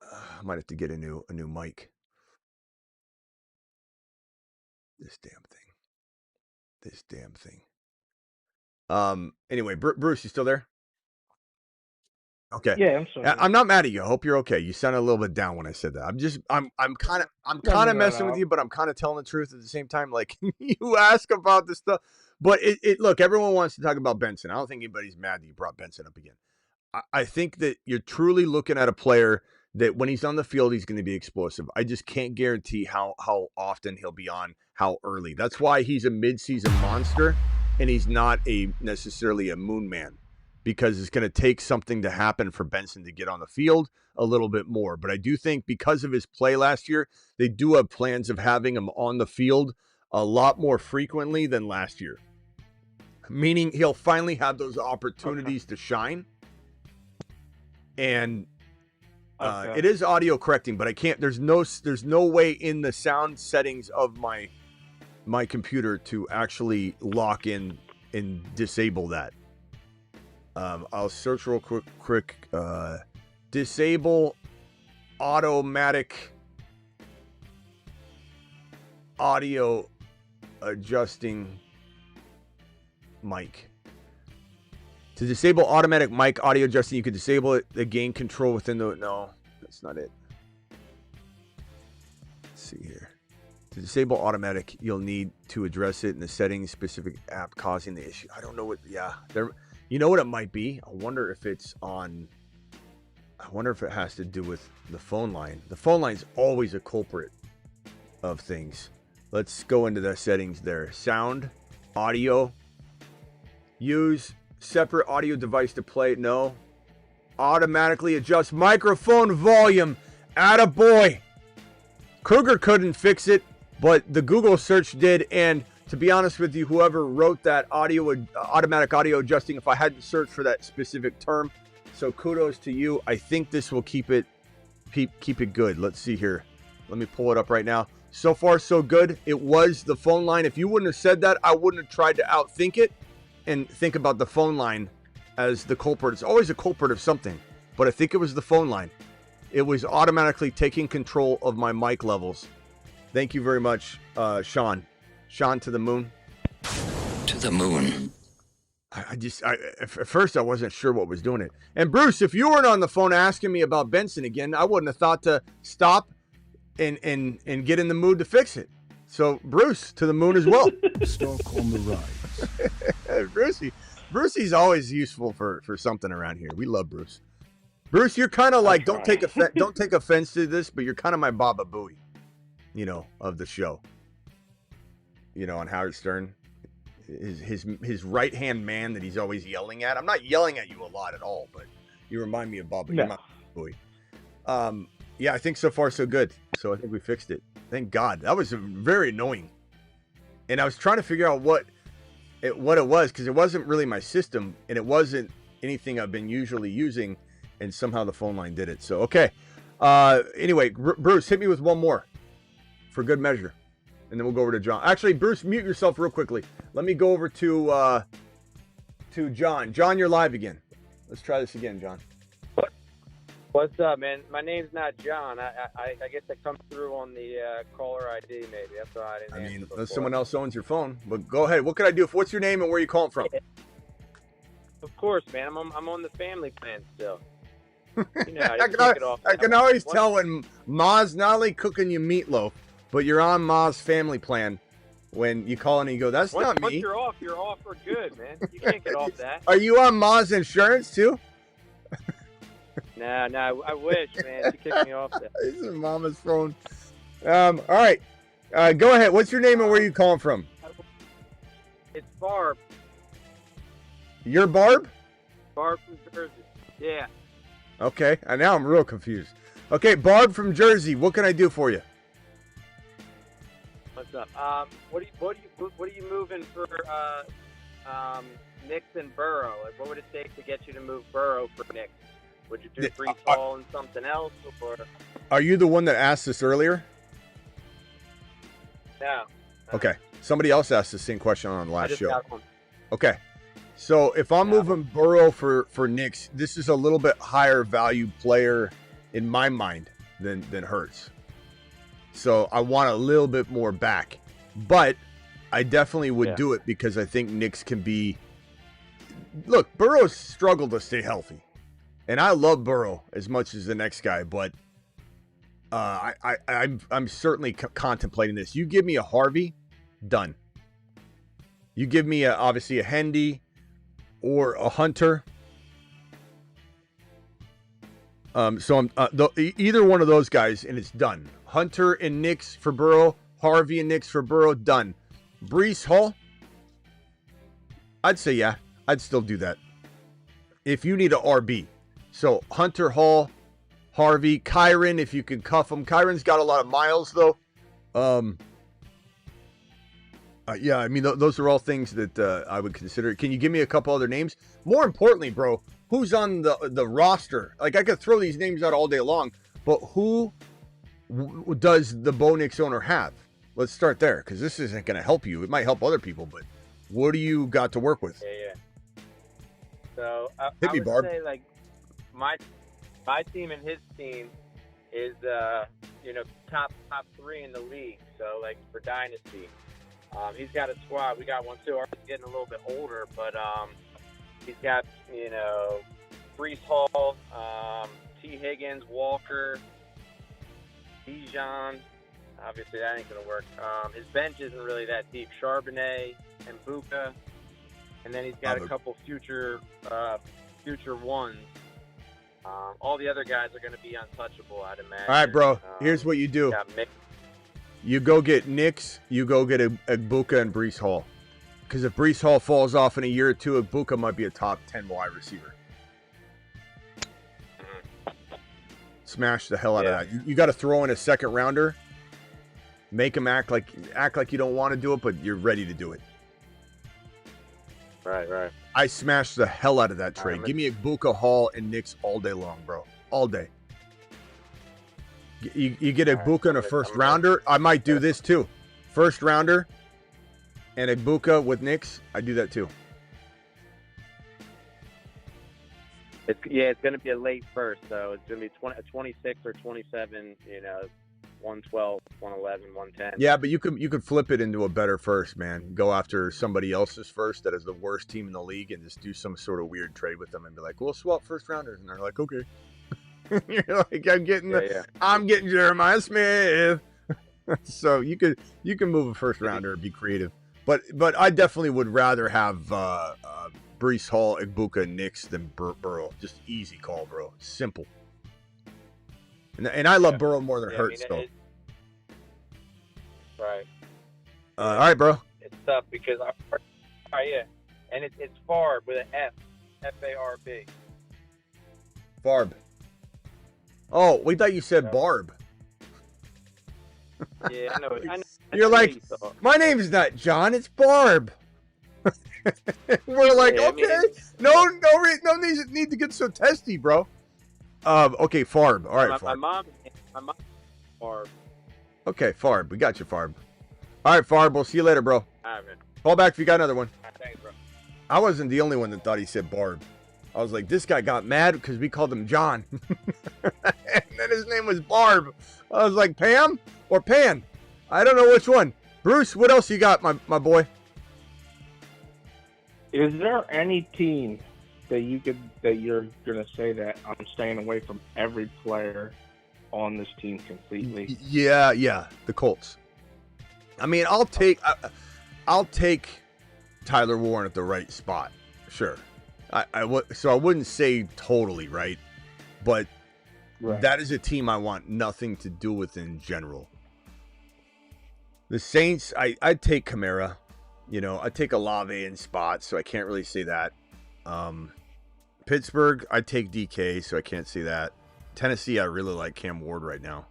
I might have to get a new mic. This damn thing. Anyway, Bruce, you still there? Okay. Yeah, I'm sorry. I'm not mad at you. I hope you're okay. You sounded a little bit down when I said that. I'm kind of messing with you, but I'm kind of telling the truth at the same time. Like, you ask about this stuff, but look, everyone wants to talk about Benson. I don't think anybody's mad that you brought Benson up again. I think that you're truly looking at a player that when he's on the field, he's going to be explosive. I just can't guarantee how often he'll be on, how early. That's why he's a midseason monster and he's not necessarily a moon man, because it's going to take something to happen for Benson to get on the field a little bit more. But I do think because of his play last year, they do have plans of having him on the field a lot more frequently than last year, meaning he'll finally have those opportunities to shine. And it is audio correcting, but I can't. There's no way in the sound settings of my computer to actually lock in and disable that. I'll search real quick. Disable automatic audio adjusting mic. To disable automatic mic audio adjusting, you could disable it. The gain control within the... No, that's not it. Let's see here. To disable automatic, you'll need to address it in the settings specific app causing the issue. I don't know what... Yeah, there... You know what it might be? I wonder if it's on... I wonder if it has to do with the phone line. The phone line's always a culprit of things. Let's go into the settings there. Sound, audio, use separate audio device to play. No. Automatically adjust microphone volume. Attaboy. Kruger couldn't fix it, but the Google search did, and to be honest with you, whoever wrote that automatic audio adjusting, if I hadn't searched for that specific term, so kudos to you. I think this will keep it good. Let's see here. Let me pull it up right now. So far, so good. It was the phone line. If you wouldn't have said that, I wouldn't have tried to outthink it and think about the phone line as the culprit. It's always a culprit of something, but I think it was the phone line. It was automatically taking control of my mic levels. Thank you very much, Sean. Sean to the moon. To the moon. At first I wasn't sure what was doing it. And Bruce, if you weren't on the phone asking me about Benson again, I wouldn't have thought to stop and get in the mood to fix it. So Bruce to the moon as well. Stockholm the rise. Brucey's always useful for something around here. We love Bruce. Bruce, you're kind of like, don't take offense to this, but you're kind of my Baba Booey, of the show. On Howard Stern, his right hand man that he's always yelling at. I'm not yelling at you a lot at all, but you remind me of Baba. No. You're my Booey. Yeah, I think so far so good. So I think we fixed it. Thank God. That was very annoying, and I was trying to figure out what it was, because it wasn't really my system, and it wasn't anything I've been usually using, and somehow the phone line did it. So okay. Anyway, Bruce, hit me with one more for good measure. And then we'll go over to John. Actually, Bruce, mute yourself real quickly. Let me go over to John. John, you're live again. Let's try this again, John. What's up, man? My name's not John. I guess I come through on the caller ID, maybe. That's why I didn't answer before. Unless someone else owns your phone. But go ahead. What can I do? What's your name and where are you calling from? Of course, man. I'm on the family plan still. I can always tell when Ma's not only cooking you meatloaf, but you're on Ma's family plan when you call in and you go, that's not me. Once you're off for good, man. You can't get off that. Are you on Ma's insurance too? Nah, I wish, man. She kicked me off that. This is Mama's phone. All right. Go ahead. What's your name and where are you calling from? It's Barb. You're Barb? Barb from Jersey. Yeah. Okay, and now I'm real confused. Okay, Barb from Jersey, what can I do for you? What's up? What are you moving for Knicks and Burrow? Like, what would it take to get you to move Burrow for Knicks? Would you do Brees Hall and something else, or? Are you the one that asked this earlier? No. Okay, somebody else asked the same question on the I last just show. got one. Okay, so if I'm moving Burrow for Knicks, this is a little bit higher value player in my mind than Hurts. So I want a little bit more back, but I definitely would do it because I think Knicks can be. Look, Burrow's struggled to stay healthy, and I love Burrow as much as the next guy, but I'm certainly contemplating this. You give me a Harvey, done. You give me obviously a Hendy or a Hunter. So I'm either one of those guys, and it's done. Hunter and Knicks for Burrow, Harvey and Knicks for Burrow, done. Brees Hall, I'd say yeah, I'd still do that. If you need a RB, so Hunter, Hall, Harvey, Kyron, if you can cuff him. Kyron's got a lot of miles though. Yeah, I mean those are all things that I would consider. Can you give me a couple other names? More importantly, bro, who's on the roster? Like I could throw these names out all day long, but who does the Bo Nix owner have? Let's start there because this isn't going to help you. It might help other people, but what do you got to work with? Yeah. So I would Barb. say like my team and his team is top 3 in the league. So like for Dynasty, he's got a squad. We got one too. Ours is getting a little bit older, but he's got Brees Hall, T. Higgins, Walker, Bijan. Obviously that ain't gonna work. His bench isn't really that deep. Charbonnet and Buka, and then he's got a couple future ones. All the other guys are going to be untouchable, I'd imagine. All right, bro. Here's what you do. You go get Knicks. You go get Buka and Brees Hall. Because if Brees Hall falls off in a year or two, Buka might be a top 10 wide receiver. Smash the hell out of that. You got to throw in a second rounder. Make him act like you don't want to do it, but you're ready to do it. Right. I smashed the hell out of that trade. Give me Buka, Hall, and Knicks all day long, bro. All day. You get Buka and a first rounder. I might do this too. First rounder and Buka with Knicks. I do that too. It's going to be a late first, so it's going to be 26 or 27. 112, 111, 110. Yeah, but you could flip it into a better first, man. Go after somebody else's first that is the worst team in the league and just do some sort of weird trade with them and be like, we'll swap first rounders. And they're like, okay. You're like, I'm getting Jeremiah Smith. So you can move a first rounder and be creative. But I definitely would rather have Brees Hall, Buka, and Knicks than Burrow. Just easy call, bro. Simple. And I love Burrow more than Hurts, though. Right. All right, bro. It's tough because and it's Farb with an F, F-A-R-B. Farb. Oh, we thought you said Barb. Yeah, I know. You're like, my name is not John, it's Barb. We're like, okay, no need to get so testy, bro. Okay, Farb. All right, Farb. My mom, Farb. Okay, Farb. We got you, Farb. All right, Farb. We'll see you later, bro. All right, man. Call back if you got another one. All right, thanks, bro. I wasn't the only one that thought he said Barb. I was like, this guy got mad because we called him John. And then his name was Barb. I was like, Pam or Pan? I don't know which one. Bruce, what else you got, my boy? Is there any team that you're gonna say that I'm staying away from every player on this team completely? Yeah, the Colts. I mean, I'll take Tyler Warren at the right spot. Sure. So I wouldn't say totally right, but that is a team I want nothing to do with in general. The Saints, I'd take Kamara. I'd take Olave in spots, so I can't really say that. Pittsburgh, I take DK, so I can't see that. Tennessee, I really like Cam Ward right now.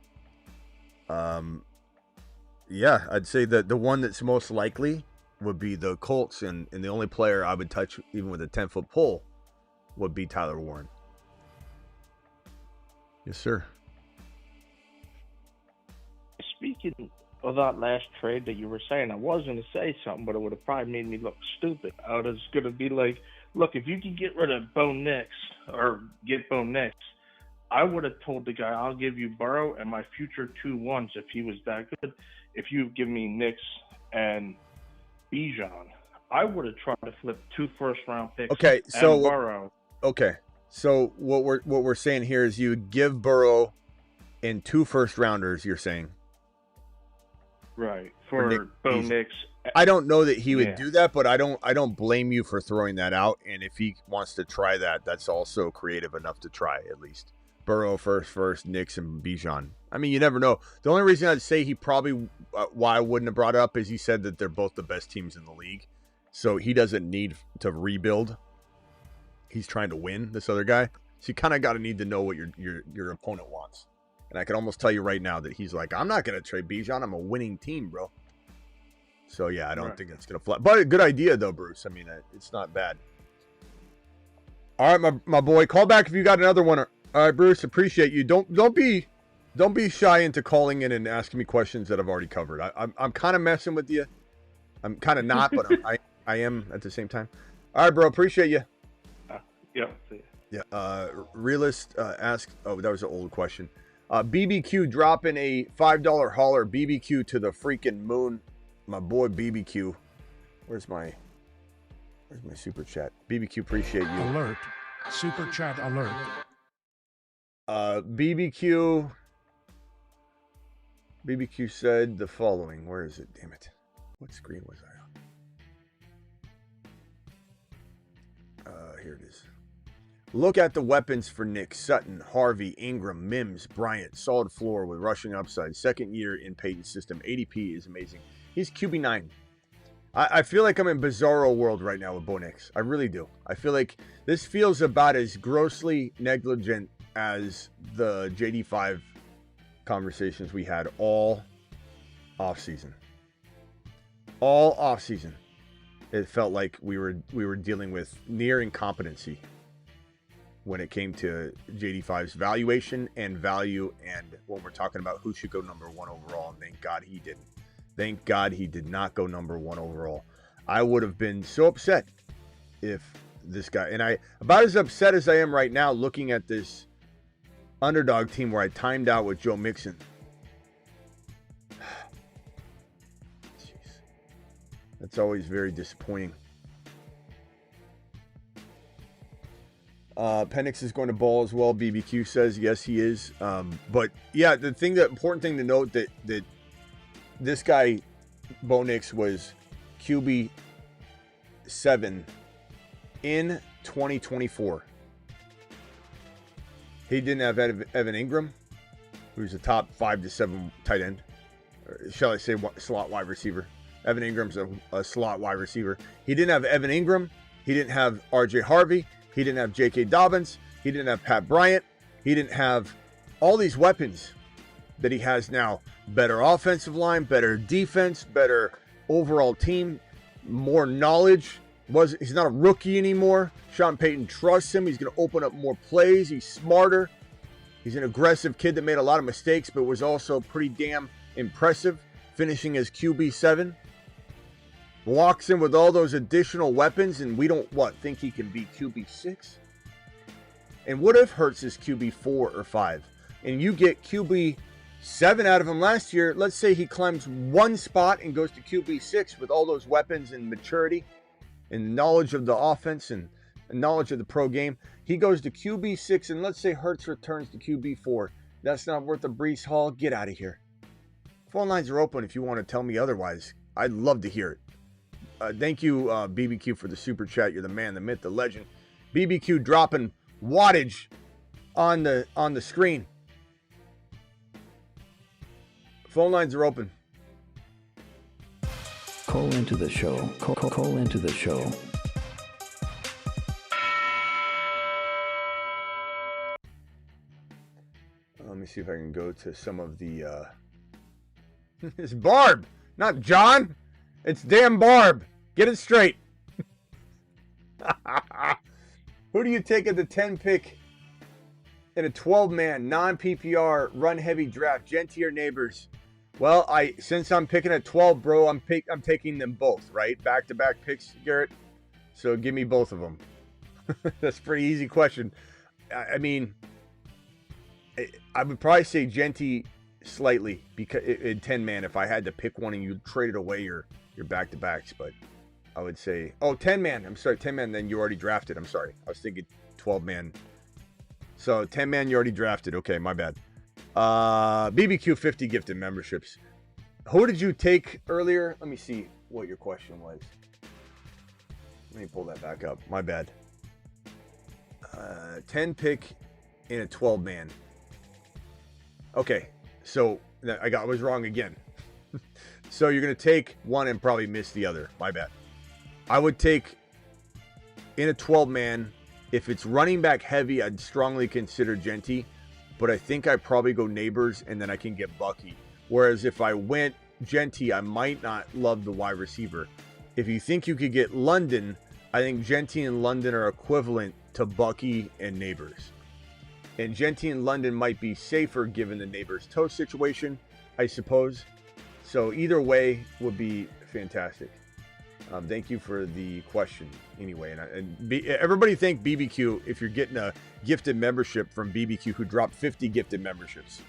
Yeah, I'd say that the one that's most likely would be the Colts, and the only player I would touch, even with a 10-foot pole, would be Tyler Warren. Yes, sir. Speaking of that last trade that you were saying, I was going to say something, but it would have probably made me look stupid. I was going to be like, look, if you can get rid of Bo Nix or get Bo Nix, I would have told the guy, I'll give you Burrow and my future 2-1s if he was that good. If you give me Nix and Bijan, I would have tried to flip 2 first-round picks. Okay, so and Burrow. Okay, so what we're saying here is you would give Burrow and 2 first-rounders. You're saying, right, for Bo Nix. I don't know that he would do that, but I don't blame you for throwing that out. And if he wants to try that, that's also creative enough to try at least. Burrow first, Nix and Bijan. I mean, you never know. The only reason I'd say he probably why I wouldn't have brought it up is he said that they're both the best teams in the league, so he doesn't need to rebuild. He's trying to win. This other guy, so you kind of got to need to know what your opponent wants. And I can almost tell you right now that he's like, I'm not going to trade Bijan. I'm a winning team, bro. So yeah, I don't think it's going to fly. But a good idea though, Bruce. I mean, it's not bad. All right, my boy, call back if you got another one. All right, Bruce, appreciate you. Don't be shy into calling in and asking me questions that I've already covered. I'm kind of messing with you. I'm kind of not, but I am at the same time. All right, bro, appreciate you. Yeah. See ya. Yeah. Realist asked. Oh, that was an old question. BBQ dropping a $5 hauler. BBQ to the freaking moon. My boy BBQ. Where's my super chat? BBQ, appreciate you. Alert. Super chat alert. BBQ said the following. Where is it? Damn it. What screen was I on? Here it is. Look at the weapons for Nick. Sutton, Harvey, Ingram, Mims, Bryant. Solid floor with rushing upside. Second year in Peyton's system. ADP is amazing. He's QB9. I feel like I'm in bizarro world right now with Bo Nix. I really do. I feel like this feels about as grossly negligent as the JD5 conversations we had all offseason. All offseason. It felt like we were dealing with near incompetency when it came to JD5's valuation and value, and when we're talking about who should go number 1 overall, and thank God he didn't. Thank God he did not go number 1 overall. I would have been so upset if this guy, and I about as upset as I am right now looking at this underdog team where I timed out with Joe Mixon. Jeez. That's always very disappointing. Penix is going to ball as well. BBQ says yes, he is. But yeah, the important thing to note that this guy Bo Nix was QB 7 in 2024. He didn't have Evan Ingram, who's a top 5 to 7 tight end. Or shall I say slot wide receiver. Evan Ingram's a slot wide receiver. He didn't have Evan Ingram. He didn't have RJ Harvey. He didn't have J.K. Dobbins. He didn't have Pat Bryant. He didn't have all these weapons that he has now. Better offensive line, better defense, better overall team, more knowledge. He's not a rookie anymore. Sean Payton trusts him. He's going to open up more plays. He's smarter. He's an aggressive kid that made a lot of mistakes, but was also pretty damn impressive, finishing as QB7. Walks in with all those additional weapons, and we don't, think he can be QB6? And what if Hurts is QB4 or 5? And you get QB7 out of him last year. Let's say he climbs 1 spot and goes to QB6 with all those weapons and maturity and knowledge of the offense and knowledge of the pro game. He goes to QB6, and let's say Hurts returns to QB4. That's not worth a Breece Hall. Get out of here. Phone lines are open if you want to tell me otherwise. I'd love to hear it. Thank you, BBQ, for the super chat. You're the man, the myth, the legend. BBQ dropping wattage on the screen. Phone lines are open. Call into the show. Call into the show. me see if I can go to some of the it's Barb, not John. It's damn Barb. Get it straight. Who do you take at the 10 pick in a 12-man non-PPR run-heavy draft? Genty or Nabers? Well, since I'm picking at 12, bro, I'm taking them both, right? Back-to-back picks, Garrett. So give me both of them. That's a pretty easy question. I mean, I would probably say Genty slightly because in 10-man if I had to pick one and you traded away your back-to-backs, but I would say 10-man. I'm sorry, 10-man. Then you already drafted. I'm sorry. I was thinking 12-man. So 10-man you already drafted. Okay, my bad. BBQ 50 gifted memberships. Who did you take earlier? Let me see what your question was. Let me pull that back up. My bad. 10 pick in a 12-man. Okay, so I was wrong again. So you're going to take one and probably miss the other. My bad. I would take in a 12-man. If it's running back heavy, I'd strongly consider Genty. But I think I'd probably go Nabers and then I can get Bucky. Whereas if I went Genty, I might not love the wide receiver. If you think you could get London, I think Genty and London are equivalent to Bucky and Nabers. And Genty and London might be safer given the Nabers toe situation, I suppose. So either way would be fantastic. Thank you for the question anyway. Everybody thank BBQ if you're getting a gifted membership from BBQ who dropped 50 gifted memberships.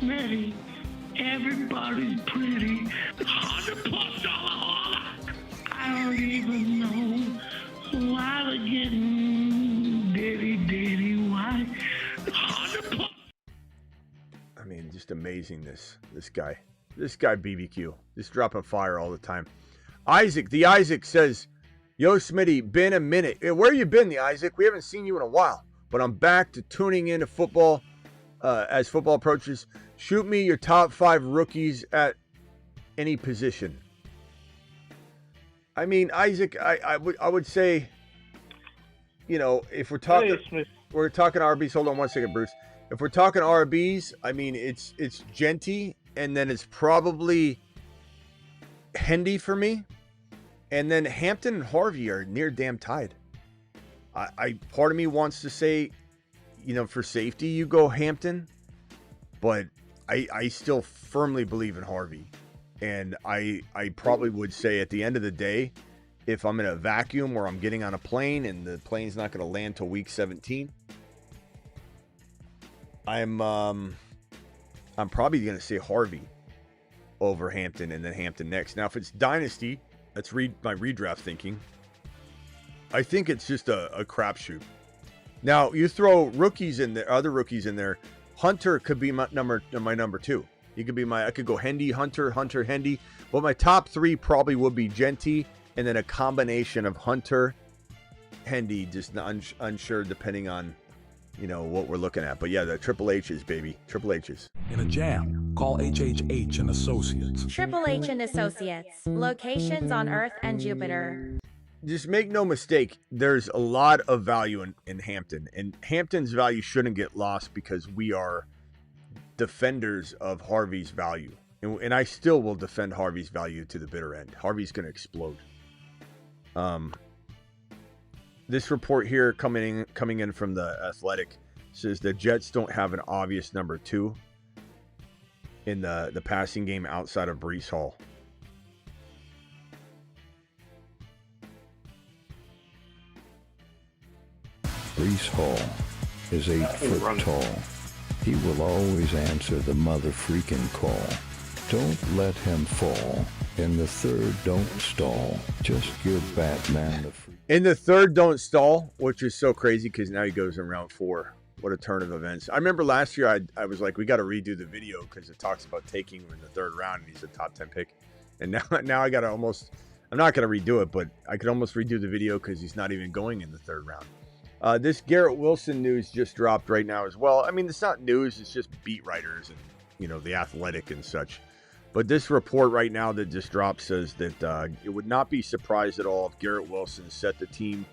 Smitty, everybody's pretty. $100+ I don't even know why they're getting ditty, why? $100+. I mean, just amazing this guy BBQ, just dropping fire all the time. The Isaac says, yo Smitty, been a minute. Where you been, the Isaac? We haven't seen you in a while, but I'm back to tuning into football as football approaches. Shoot me your top 5 rookies at any position. I mean, Isaac, I would say, you know, if we're talking RBs, hold on one second, Bruce. If we're talking RBs, I mean, it's Genty, and then it's probably Hendy for me. And then Hampton and Harvey are near damn tied. Part of me wants to say, you know, for safety, you go Hampton. But I still firmly believe in Harvey. And I probably would say at the end of the day, if I'm in a vacuum or I'm getting on a plane and the plane's not going to land till week 17, I'm probably going to say Harvey over Hampton and then Hampton next. Now, if it's Dynasty, let's read my redraft thinking. I think it's just a crapshoot. Now, you throw rookies in there, other rookies in there. Hunter could be my number 2. He could be I could go Hendy, Hunter, Hendy. But my top 3 probably would be Genty and then a combination of Hunter, Hendy, just unsure depending on, you know, what we're looking at. But yeah, the Triple H's, baby. Triple H's. In a jam, call HHH and Associates. Triple H and Associates. Locations on Earth and Jupiter. Just make no mistake, there's a lot of value in Hampton. And Hampton's value shouldn't get lost because we are defenders of Harvey's value. And I still will defend Harvey's value to the bitter end. Harvey's going to explode. This report here coming in from the Athletic says the Jets don't have an obvious number 2 in the passing game outside of Breece Hall. Breece Hall is 8 foot tall. He will always answer the mother freaking call. Don't let him fall. In the third, don't stall. Just give Batman the free. In the third, don't stall, which is so crazy because now he goes in round 4. What a turn of events. I remember last year I was like, we got to redo the video because it talks about taking him in the 3rd round and he's a top 10 pick. And now I got to almost, I'm not going to redo it, but I could almost redo the video because he's not even going in the 3rd round. This Garrett Wilson news just dropped right now as well. I mean, it's not news, it's just beat writers and, you know, the Athletic and such. But this report right now that just dropped says that it would not be surprised at all if Garrett Wilson set the team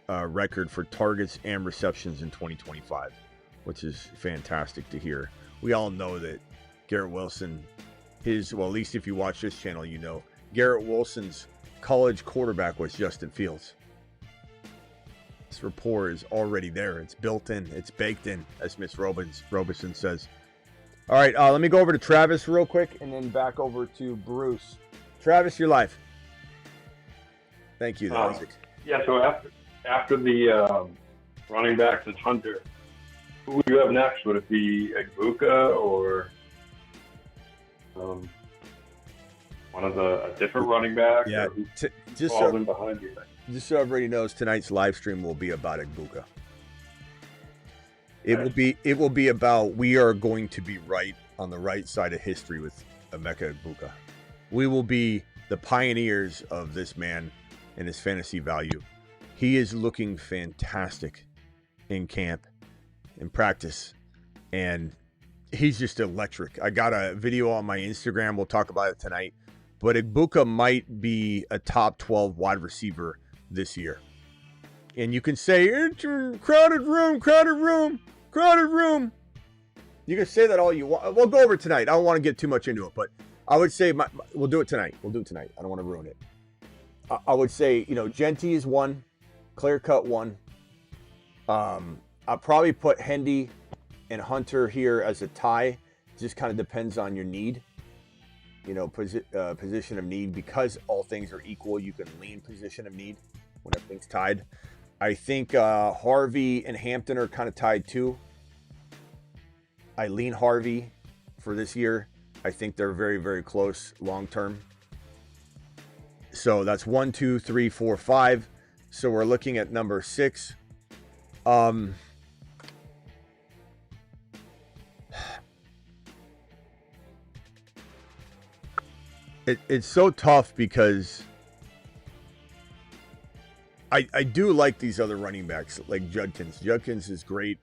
record for targets and receptions in 2025, which is fantastic to hear. We all know that Garrett Wilson, at least if you watch this channel, you know, Garrett Wilson's college quarterback was Justin Fields. This rapport is already there. It's built in. It's baked in, as Miss Robeson says. All right, let me go over to Travis real quick and then back over to Bruce. Travis, you're live. Thank you, Isaac. Yeah, so after the running backs and Hunter, who would you have next? Would it be Egbuka or one of a different running back? Yeah, just falls in behind you. Just so everybody knows, tonight's live stream will be about Egbuka. It will be about, we are going to be right on the right side of history with Emeka Egbuka. We will be the pioneers of this man and his fantasy value. He is looking fantastic in camp, in practice, and he's just electric. I got a video on my Instagram. We'll talk about it tonight. But Egbuka might be a top 12 wide receiver this year. And you can say, it's a crowded room. You can say that all you want. We'll go over it tonight. I don't want to get too much into it, but I would say we'll do it tonight. I don't want to ruin it. I would say, Genty is one, clear cut one. I'll probably put Hendy and Hunter here as a tie. Just kind of depends on your need. Position of need. Because all things are equal, you can lean position of need when everything's tied. I think Harvey and Hampton are kind of tied too. I lean Harvey for this year. I think they're very, very close long term. So that's 1, 2, 3, 4, 5. So we're looking at number 6. It's so tough because I do like these other running backs like Judkins. Judkins is great.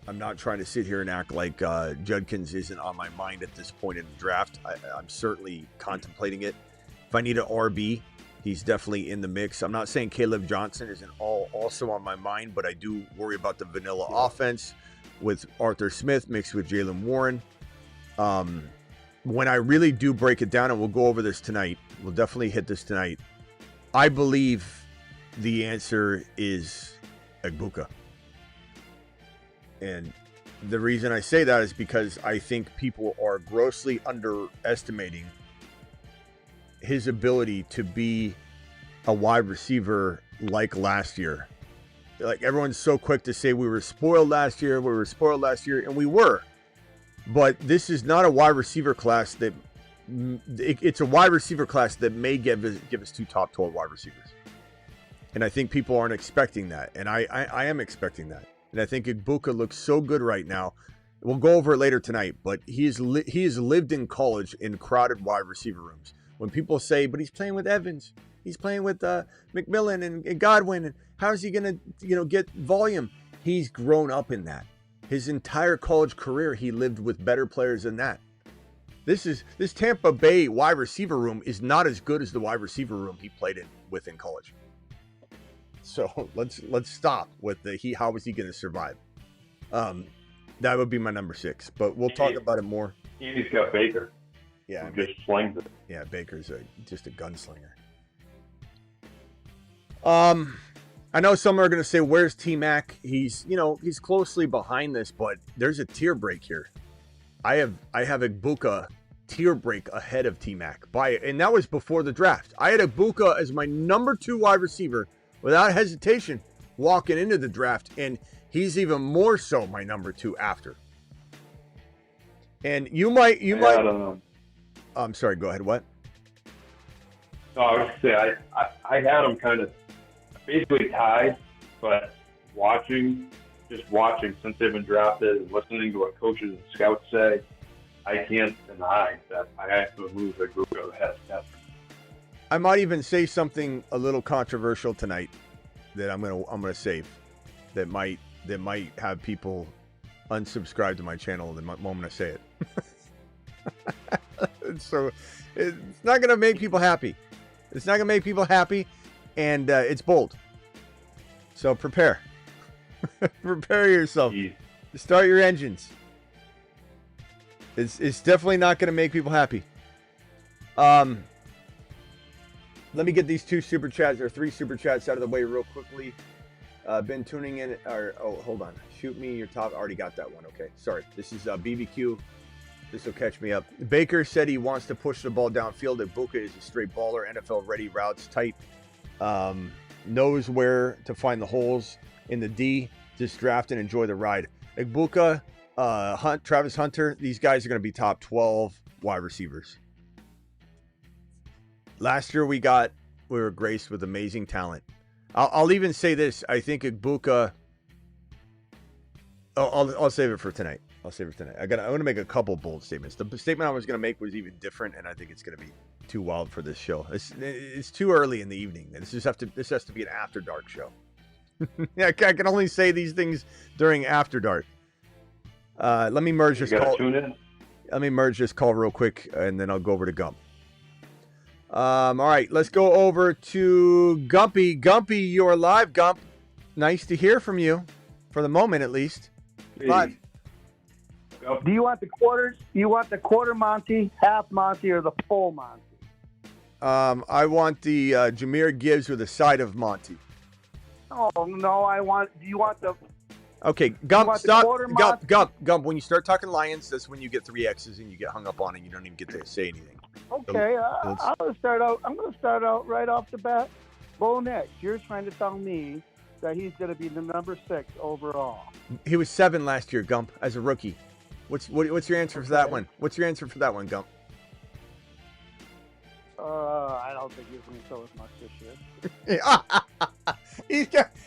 I'm not trying to sit here and act like Judkins isn't on my mind at this point in the draft. I'm certainly contemplating it. If I need an RB, he's definitely in the mix. I'm not saying Caleb Johnson isn't also on my mind, but I do worry about the vanilla offense with Arthur Smith mixed with Jalen Warren. When I really do break it down, and we'll go over this tonight, we'll definitely hit this tonight, I believe the answer is Egbuka. And the reason I say that is because I think people are grossly underestimating his ability to be a wide receiver like last year. Like, everyone's so quick to say we were spoiled last year, and we were. But this is not a wide receiver class that it's a wide receiver class that may give us 2 top 12 wide receivers. And I think people aren't expecting that. And I am expecting that. And I think Egbuka looks so good right now. We'll go over it later tonight, but he has lived in college in crowded wide receiver rooms. When people say, but he's playing with Evans, he's playing with McMillan and Godwin, and how is he going to get volume? He's grown up in that. His entire college career, he lived with better players than that. This Tampa Bay wide receiver room is not as good as the wide receiver room he played in college. So let's stop with how is he going to survive? That would be my number 6, but we'll talk about it more. He's got Baker. Yeah, just slings it. Yeah, Baker's just a gunslinger. I know some are going to say, "Where's T-Mac?" He's closely behind this, but there's a tier break here. I have Egbuka tier break ahead of T-Mac and that was before the draft. I had Egbuka as my number 2 wide receiver without hesitation walking into the draft, and he's even more so my number 2 after. And you might. I don't know. I'm sorry. Go ahead. What? No, I was going to say I had him kind of basically tied, but just watching since they've been drafted and listening to what coaches and scouts say, I can't deny that I have to move Egbuka ahead of Steph. I might even say something a little controversial tonight that I'm gonna save that might have people unsubscribe to my channel the moment I say it. So it's not gonna make people happy. And it's bold. So prepare. Prepare yourself. Jeez. Start your engines. It's definitely not going to make people happy. Let me get these 2 super chats or 3 super chats out of the way real quickly. Been tuning in. Hold on. Shoot me your top. Already got that one. Okay. Sorry. This is BBQ. This will catch me up. Baker said he wants to push the ball downfield. Ibuka is a straight baller. NFL ready routes type. Knows where to find the holes in the D. Just draft and enjoy the ride. Ibuka, Travis Hunter. These guys are going to be top 12 wide receivers. Last year we were graced with amazing talent. I'll even say this. I think Ibuka. I'll save it for tonight. I'm going to make a couple bold statements. The statement I was going to make was even different, and I think it's going to be too wild for this show. It's too early in the evening. This has to be an after dark show. I can only say these things during after dark. Let me merge this call. Tune in. Let me merge this call real quick, and then I'll go over to Gump. All right, let's go over to Gumpy. Gumpy, you're live, Gump. Nice to hear from you, for the moment at least. Live. Do you want the quarters? You want the quarter Monty, half Monty, or the full Monty? I want the Jahmyr Gibbs with a side of Monty. Oh no, do you want the? Okay, Gump, stop. Gump. When you start talking Lions, that's when you get 3 X's and you get hung up on it. And you don't even get to say anything. Okay, I'm going to start out right off the bat. Bo Nix, you're trying to tell me that he's going to be the number 6 overall. He was 7 last year, Gump, as a rookie. What's your answer for that one? What's your answer for that one, Gump? I don't think he's going to throw as much this year.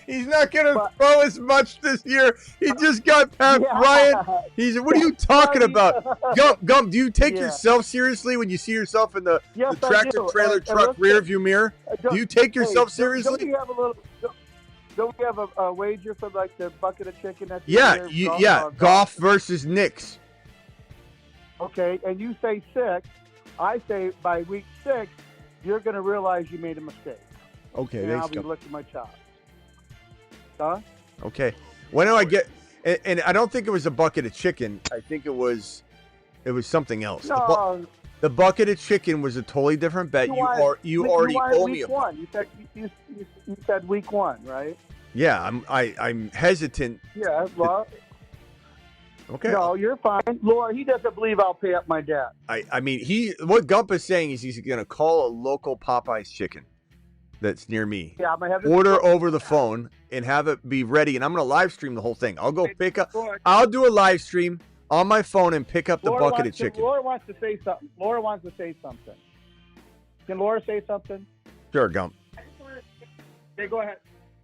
He's not going to throw as much this year. He just got Pat Bryant. What are you talking about? Gump, do you take yourself seriously when you see yourself in the tractor trailer truck rear view mirror? Do you take yourself seriously? Don't we have a wager for like the bucket of chicken? Goff versus Knicks. Okay, and you say 6. I say by week 6, you're going to realize you made a mistake. Okay, and thanks, I'll be licking my chops. Huh? Okay. When do I get? And I don't think it was a bucket of chicken. I think it was something else. No. The bucket of chicken was a totally different bet. You already owe me week 1. You said week 1, right? Yeah, I'm hesitant. Yeah, well. Okay. No, you're fine. Laura, he doesn't believe I'll pay up my debt. I mean, what Gump is saying is he's going to call a local Popeye's chicken that's near me. Yeah, I'm gonna have order over the phone and have it be ready, and I'm going to live stream the whole thing. I'll go pick up. I'll do a live stream on my phone and pick up the bucket of chicken. Laura wants to say something. Can Laura say something? Sure, Gump. Okay, go ahead.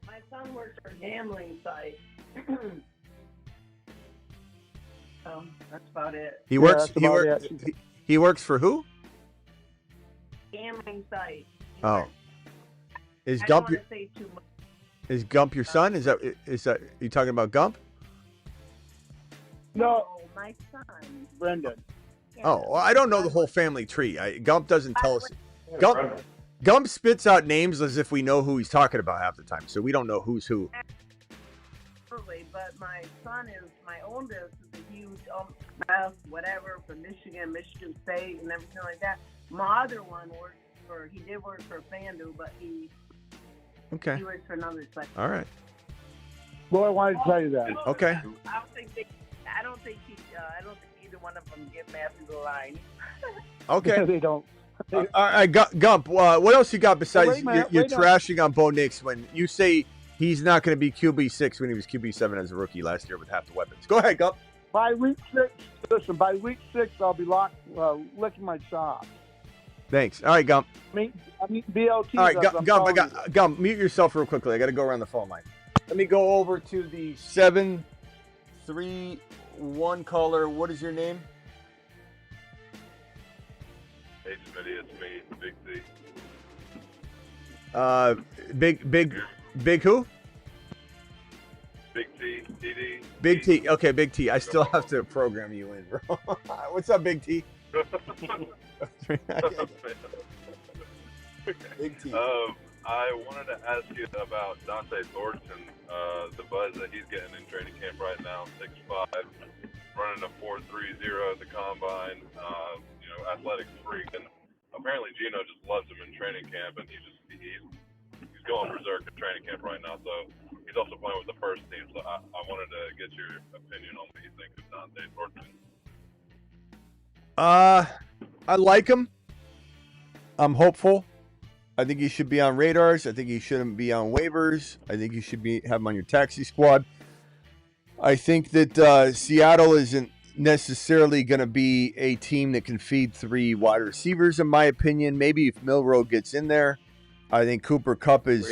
My son works for a gambling site. That's about it. He works for who? Gambling site. Oh. Is I Gump don't want to say too much. Is Gump your son? Is that you talking about Gump? No, my son. Brendan. Oh, well, I don't know the whole family tree. Gump doesn't tell us. Gump spits out names as if we know who he's talking about half the time, so we don't know who's who. Absolutely, but my son is my oldest is a huge whatever from Michigan State, and everything like that. My other one did work for FanDuel, but he works for another site. All right. Laura wanted to tell you that. Okay. I don't think either one of them get mad through the line. Okay. They don't. All right, Gump. What else you got besides you're trashing on Bo Nix when you say he's not going to be QB6 when he was QB7 as a rookie last year with half the weapons? Go ahead, Gump. By week 6, I'll be licking my chops. Thanks. All right, Gump. I mean, BLT. All right, Gump, mute yourself real quickly. I got to go around the phone line. Let me go over to the 731 caller. What is your name? Hey, Smitty, it's me, Big T. Big who? Big T, TD. Big T. Okay, Big T. I still have to program you in, bro. What's up, Big T? Big T. I wanted to ask you about Dante Thornton, the buzz that he's getting in training camp right now, 6'5", running a 4.30 at the combine, athletic freak, and apparently Gino just loves him in training camp, and he's going berserk in training camp right now, so he's also playing with the first team, so I wanted to get your opinion on what you think of Dante Thornton. I like him. I'm hopeful. I think he should be on radars. I think he shouldn't be on waivers. I think you should have him on your taxi squad. I think that Seattle isn't necessarily going to be a team that can feed 3 wide receivers, in my opinion. Maybe if Milroe gets in there. I think Cooper Kupp is...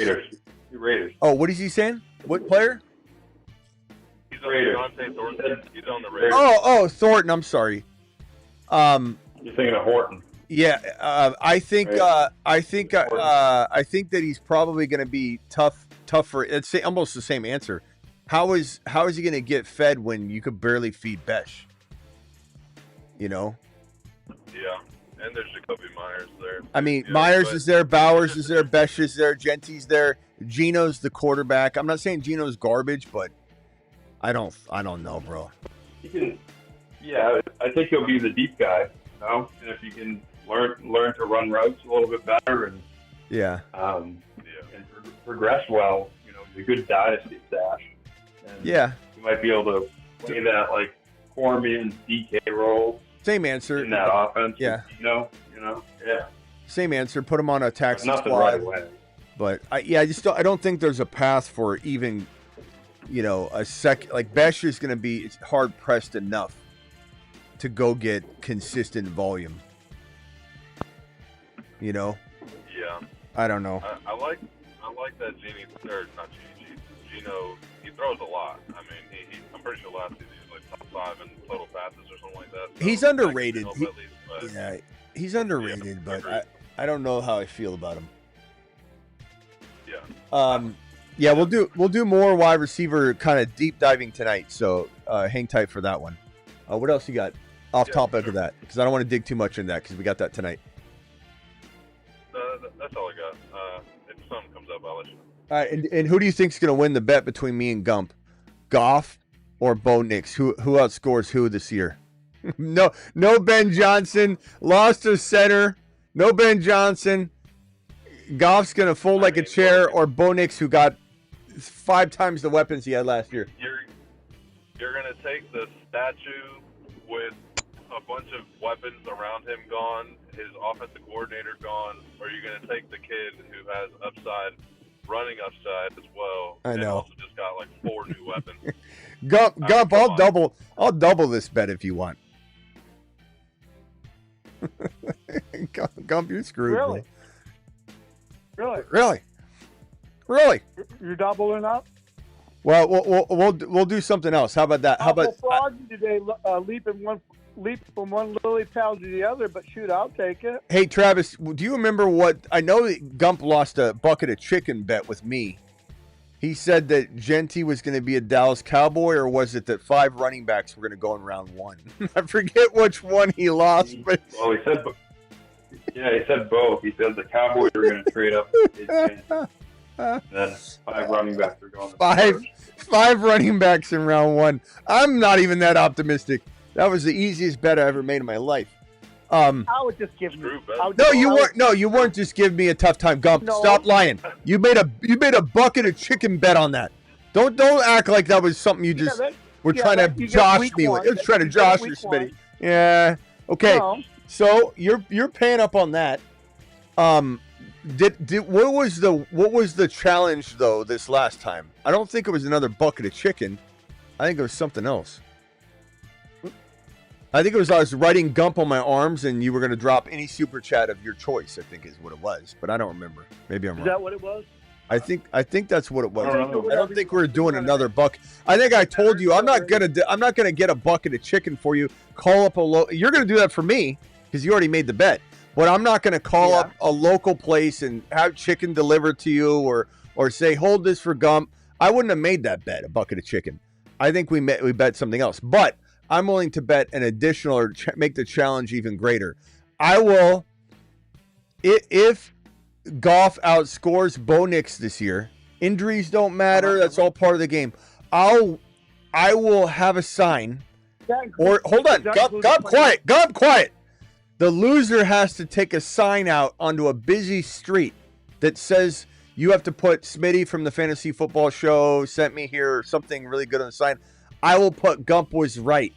Raiders. Oh, what is he saying? What player? He's on Dante Thornton. He's on the Raiders. Oh, Thornton. I'm sorry. You're thinking of Horton. Yeah, I think that he's probably going to be tougher. It's almost the same answer. How is he going to get fed when you could barely feed Besh? Yeah, and there's Jacoby Myers there. I mean, Myers is there, Bowers is there, Besh is there, Genty's there, Gino's the quarterback. I'm not saying Gino's garbage, but I don't know, bro. I think he'll be the deep guy. And if you can learn to run routes a little bit better and and progress well, he's a good dynasty stash. And you might be able to play that like Cormian DK role. Same answer in that offense. Yeah. Same answer. Put him on a taxi Nothing squad. right away. But I don't think there's a path for even, a second. Like Besh is going to be hard pressed enough to go get consistent volume. Yeah. I don't know. I like that Gino. He throws a lot. I mean, I'm pretty sure last season he was like top 5 in total passes or something like that. So he's underrated. He's he's underrated, but I don't know how I feel about him. We'll do more wide receiver kind of deep diving tonight. So hang tight for that one. What else you got off topic of that? Because I don't want to dig too much in that because we got that tonight. That's all I got. If something comes up, I'll let you know. All right, and who do you think's going to win the bet between me and Gump? Goff or Bo Nix? Who outscores who this year? No Ben Johnson. Lost to center. No Ben Johnson. Goff's going to fold like a chair, or Bo Nix, who got 5 times the weapons he had last year. You're going to take the statue with a bunch of weapons around him gone, his offensive coordinator gone, or you're going to take the kid who has running upside as well. I know. And also just got like 4 new weapons. Gump, I'll double this bet if you want. Gump, you're screwed. Really? Really? You're doubling up? Well, we'll do something else. How about that? How about frogs today? Leap from one lily pad to the other, but shoot, I'll take it. Hey, Travis, do you remember what? I know that Gump lost a bucket of chicken bet with me. He said that Genty was going to be a Dallas Cowboy, or was it that 5 running backs were going to go in round 1? I forget which one he lost, but he said both. He said the Cowboys were going to trade up. Then 5 running backs are going. Five running backs in round 1. I'm not even that optimistic. That was the easiest bet I ever made in my life. I would just give you. You weren't just giving me a tough time, Gump. No. Stop lying. You made a bucket of chicken bet on that. Don't act like that was something you just were trying to josh me with. You're trying to josh your Smitty. Yeah. Okay. No. So you're paying up on that. What was the challenge though this last time? I don't think it was another bucket of chicken. I think it was something else. I think it was I was writing Gump on my arms, and you were going to drop any super chat of your choice. I think is what it was, but I don't remember. Maybe I'm wrong. Is that what it was? I think that's what it was. I don't think we're doing another bucket. I think I told you I'm not gonna get a bucket of chicken for you. Call up you're gonna do that for me because you already made the bet. But I'm not gonna call up a local place and have chicken delivered to you or say hold this for Gump. I wouldn't have made that bet, a bucket of chicken. I think we bet something else. But I'm willing to bet an additional or make the challenge even greater. I will, if Goff outscores Bo Nix this year. Injuries don't matter. That's all part of the game. I will have a sign. Or hold on, Gump, quiet, Gump, quiet. The loser has to take a sign out onto a busy street that says you have to put Smitty from the Fantasy Football Show sent me here or something really good on the sign. I will put Gump was right,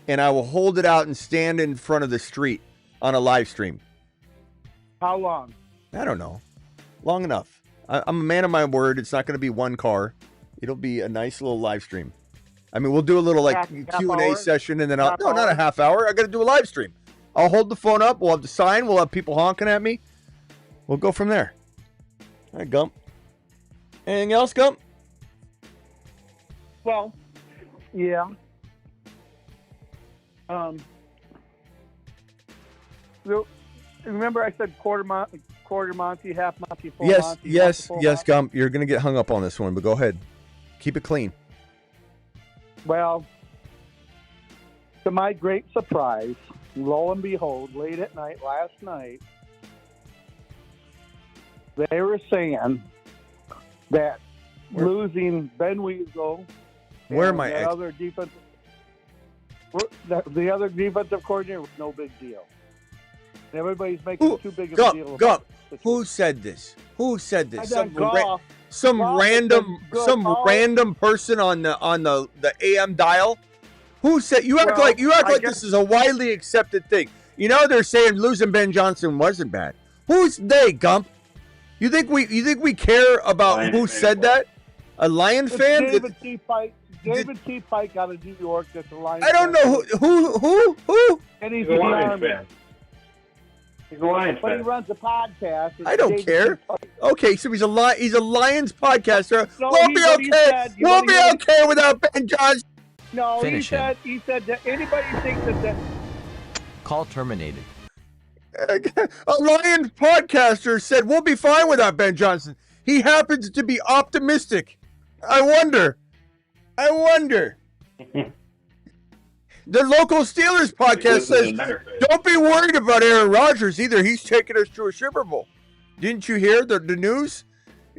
and I will hold it out and stand in front of the street on a live stream. How long? I don't know. Long enough. I'm a man of my word. It's not going to be one car. It'll be a nice little live stream. I mean, we'll do a little like Q&A session, and then no, not a half hour. I got to do a live stream. I'll hold the phone up. We'll have the sign. We'll have people honking at me. We'll go from there. All right, Gump. Anything else, Gump? Well, yeah. Remember I said quarter Monty, half Monty, full Monty? Yes, Gump. You're going to get hung up on this one, but go ahead. Keep it clean. Well, to my great surprise, lo and behold, late at night, last night, they were saying that losing Ben Weasel Where and am I? the other defensive coordinator was no big deal. And everybody's making too big of a deal about it. Who said this? Who said this? Some random person on the AM dial. Who said? You act like this is a widely accepted thing. You know they're saying losing Ben Johnson wasn't bad. Who's they, Gump? You think we care about who said that? A Lion fan? David T. Pike out of New York. That's a Lion. I don't know who. And he's a Lions fan. He's a Lions but fan. he runs a podcast. I don't care. Okay, so he's a Lions podcaster. No, We'll be okay. We'll be okay without Ben Johnson. No, Finish he said that anybody thinks that. Call terminated. A Lions podcaster said we'll be fine without Ben Johnson. He happens to be optimistic. I wonder. The local Steelers podcast says, don't be worried about Aaron Rodgers either. He's taking us to a Super Bowl. Didn't you hear the news?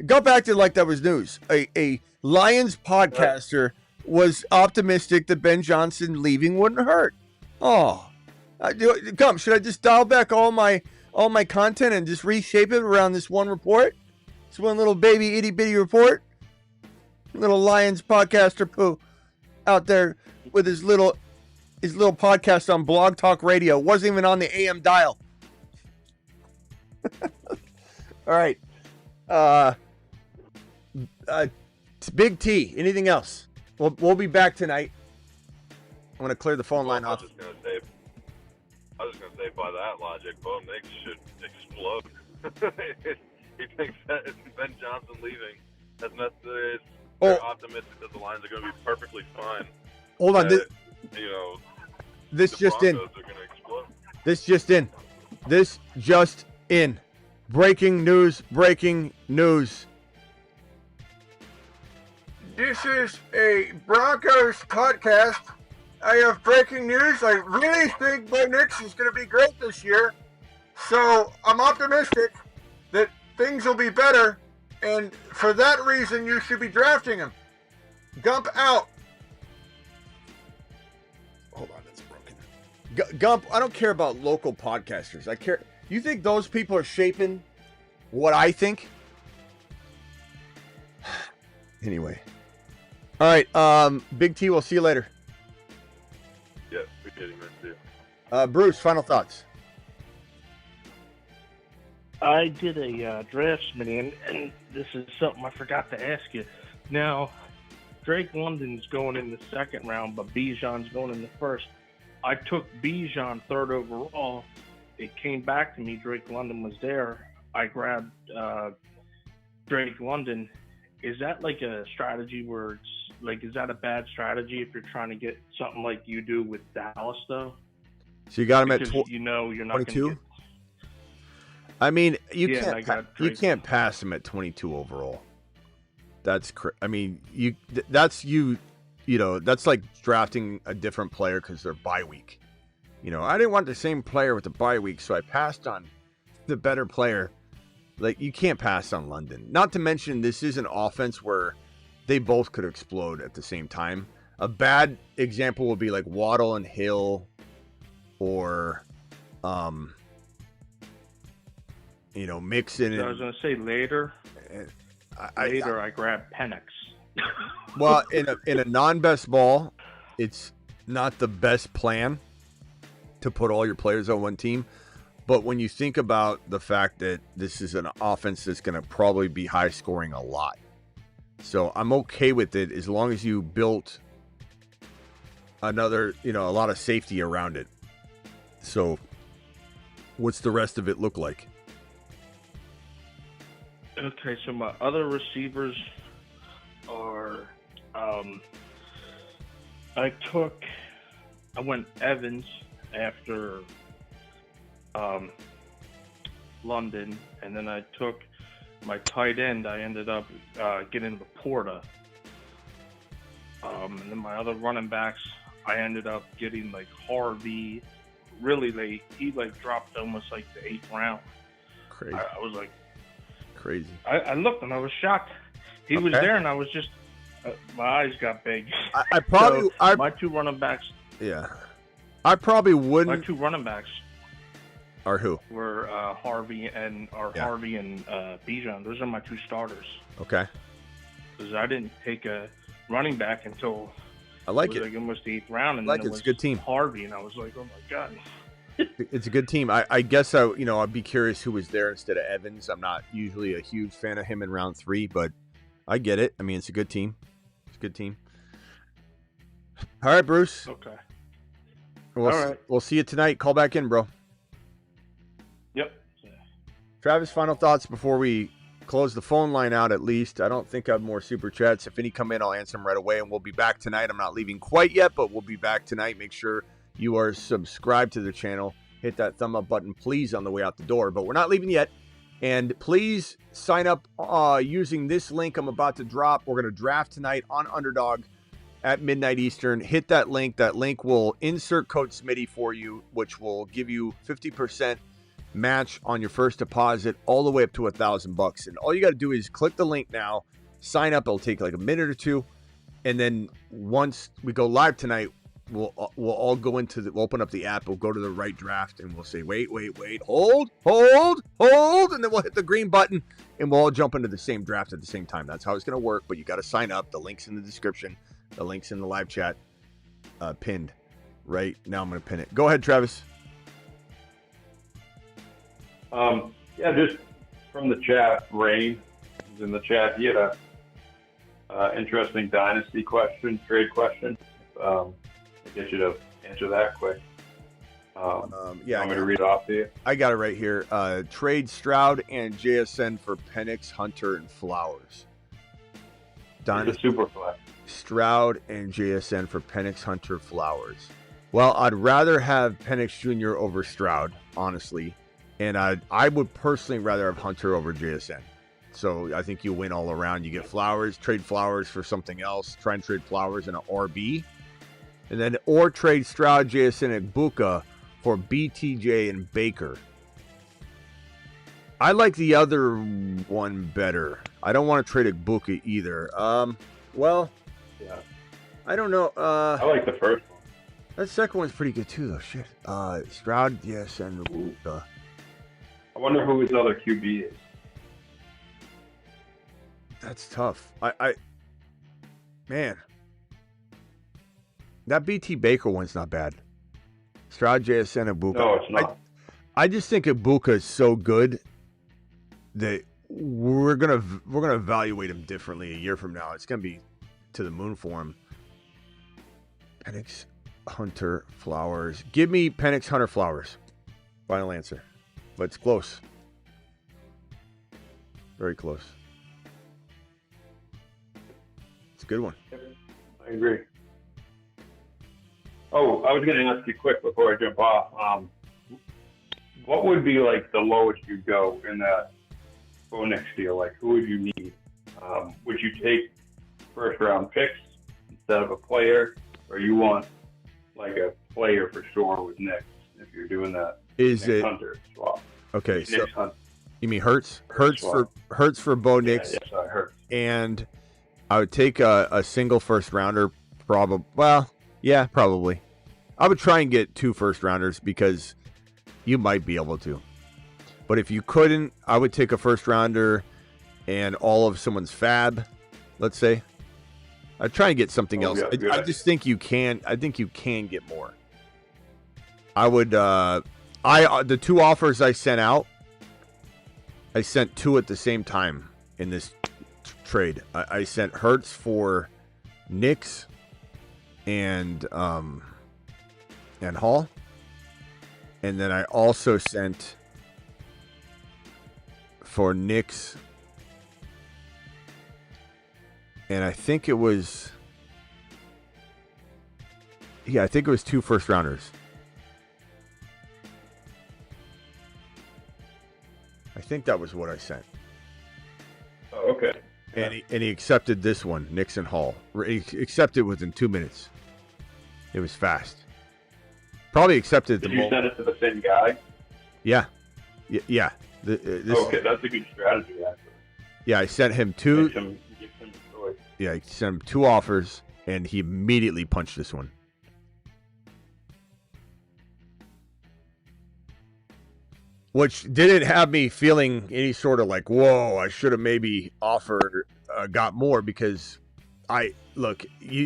Gump acted like that was news. A Lions podcaster was optimistic that Ben Johnson leaving wouldn't hurt. Oh. Gump, should I just dial back all my content and just reshape it around this one report? This one little baby itty bitty report? Little Lions podcaster poo out there with his little podcast on Blog Talk Radio. Wasn't even on the AM dial. All right. Big T. Anything else? We'll be back tonight. I'm going to clear the phone line off. I was just going to say, by that logic, Bo Nix should explode. He thinks that Ben Johnson leaving as necessary. They're optimistic that the Lions are going to be perfectly fine. Hold on. This just in. This just in. Breaking news. This is a Broncos podcast. I have breaking news. I really think Bo Nix is going to be great this year. So I'm optimistic that things will be better. And for that reason, you should be drafting him. Gump out. Hold on, that's broken. Gump, I don't care about local podcasters. I care. You think those people are shaping what I think? Anyway. All right, Big T, we'll see you later. Yeah, appreciate it, man, too. Bruce, final thoughts. I did a draft, Smitty, and this is something I forgot to ask you. Now, Drake London's going in the second round, but Bijan's going in the first. I took Bijan third overall. It came back to me. Drake London was there. I grabbed Drake London. Is that like a strategy where it's like, is that a bad strategy if you're trying to get something like you do with Dallas, though? So you got him at you're not 22? going to get. I mean, you can't pass him at 22 overall. That's that's that's like drafting a different player because they're bye week. I didn't want the same player with the bye week, so I passed on the better player Like, you can't pass on London. Not to mention, this is an offense where they both could explode at the same time. A bad example would be like Waddle and Hill, or, Mixon. I was going to say later. I grab Penix. Well, in a non-best ball, it's not the best plan to put all your players on one team. But when you think about the fact that this is an offense that's going to probably be high scoring a lot. So I'm okay with it as long as you built a lot of safety around it. So what's the rest of it look like? Okay, so my other receivers are, I went Evans after London, and then I took my tight end. I ended up getting Laporta. And then my other running backs, I ended up getting like Harvey really late. He like dropped almost like the 8th round. Crazy. I was like, crazy. I looked and I was shocked. He was there, and I was just, my eyes got big. My two running backs. Yeah. I probably wouldn't. My two running backs are who? Were Harvey and Bijan. Those are my two starters. Okay. Because I didn't take a running back until I like it. Like almost the 8th round, and like then it's a good team. Harvey, and I was like, oh my god. It's a good team. I guess I'd be curious who was there instead of Evans. I'm not usually a huge fan of him in round 3, but I get it. I mean, it's a good team. It's a good team. All right, Bruce. Okay. We'll see you tonight. Call back in, bro. Yep. Travis, final thoughts before we close the phone line out at least. I don't think I have more super chats. If any come in, I'll answer them right away, and we'll be back tonight. I'm not leaving quite yet, but we'll be back tonight. Make sure you are subscribed to the channel. Hit that thumb up button, please, on the way out the door. But we're not leaving yet. And please sign up using this link I'm about to drop. We're going to draft tonight on Underdog at midnight Eastern. Hit that link. That link will insert code Smitty for you, which will give you 50% match on your first deposit all the way up to $1,000. And all you got to do is click the link now, sign up. It'll take like a minute or two. And then once we go live tonight, we'll all go we'll open up the app, we'll go to the right draft, and we'll say, wait, hold, and then we'll hit the green button, and we'll all jump into the same draft at the same time. That's how it's going to work, but you got to sign up. The link's in the description. The link's in the live chat, pinned right now. I'm going to pin it. Go ahead, Travis. Just from the chat, Rain is in the chat. He had a interesting dynasty question, trade question. To get you to answer that quick. I'm going to read it off to you. I got it right here. Trade Stroud and JSN for Penix, Hunter, and Flowers. Dynasty super flex. Stroud and JSN for Penix, Hunter, Flowers. Well, I'd rather have Penix Jr. over Stroud, honestly. And I would personally rather have Hunter over JSN. So I think you win all around. You get Flowers, trade Flowers for something else. Try and trade Flowers in an RB. And then, or trade Stroud, JSN, and Buka for BTJ and Baker. I like the other one better. I don't want to trade Buka either. Yeah. I don't know. I like the first one. That second one's pretty good too, though. Shit. Stroud, JSN, Buka. I wonder who his other QB is. That's tough. Man. That BT Baker one's not bad. Stroud, JSN, and Buka. No, it's not. I just think Ibuka is so good that we're gonna evaluate him differently a year from now. It's gonna be to the moon for him. Penix, Hunter, Flowers. Give me Penix, Hunter, Flowers. Final answer. But it's close. Very close. It's a good one. I agree. Oh, I was going to ask you quick before I jump off. What would be like the lowest you'd go in that next deal? Like, who would you need? Would you take first round picks instead of a player, or you want like a player for sure with Knicks if you're doing that? Is Nick it Hunter swap? Okay? So Hunt. You mean Hurts? Hurts for Bo Nix. Yeah, sorry, Hurts. And I would take a single first rounder, probably. Well, yeah, probably. I would try and get 2 first rounders because you might be able to. But if you couldn't, I would take a first rounder and all of someone's fab, let's say. I'd try and get something else. I just think you can. I think you can get more. I would. The 2 offers I sent out, I sent 2 at the same time in this trade. I sent Hurts for Nix and Hall, and then I also sent for Nix, and I think it was 2 first rounders. I think that was what I sent. Oh, okay. And he accepted this one, Nix and Hall. He accepted within 2 minutes. It was fast. Probably accepted Did you send it to the same guy? Yeah. Yeah. Okay, that's a good strategy, actually. Yeah, I sent him 2. Give him choice. Yeah, I sent him 2 offers, and he immediately punched this one. Which didn't have me feeling any sort of like, whoa, I should have maybe offered, got more, because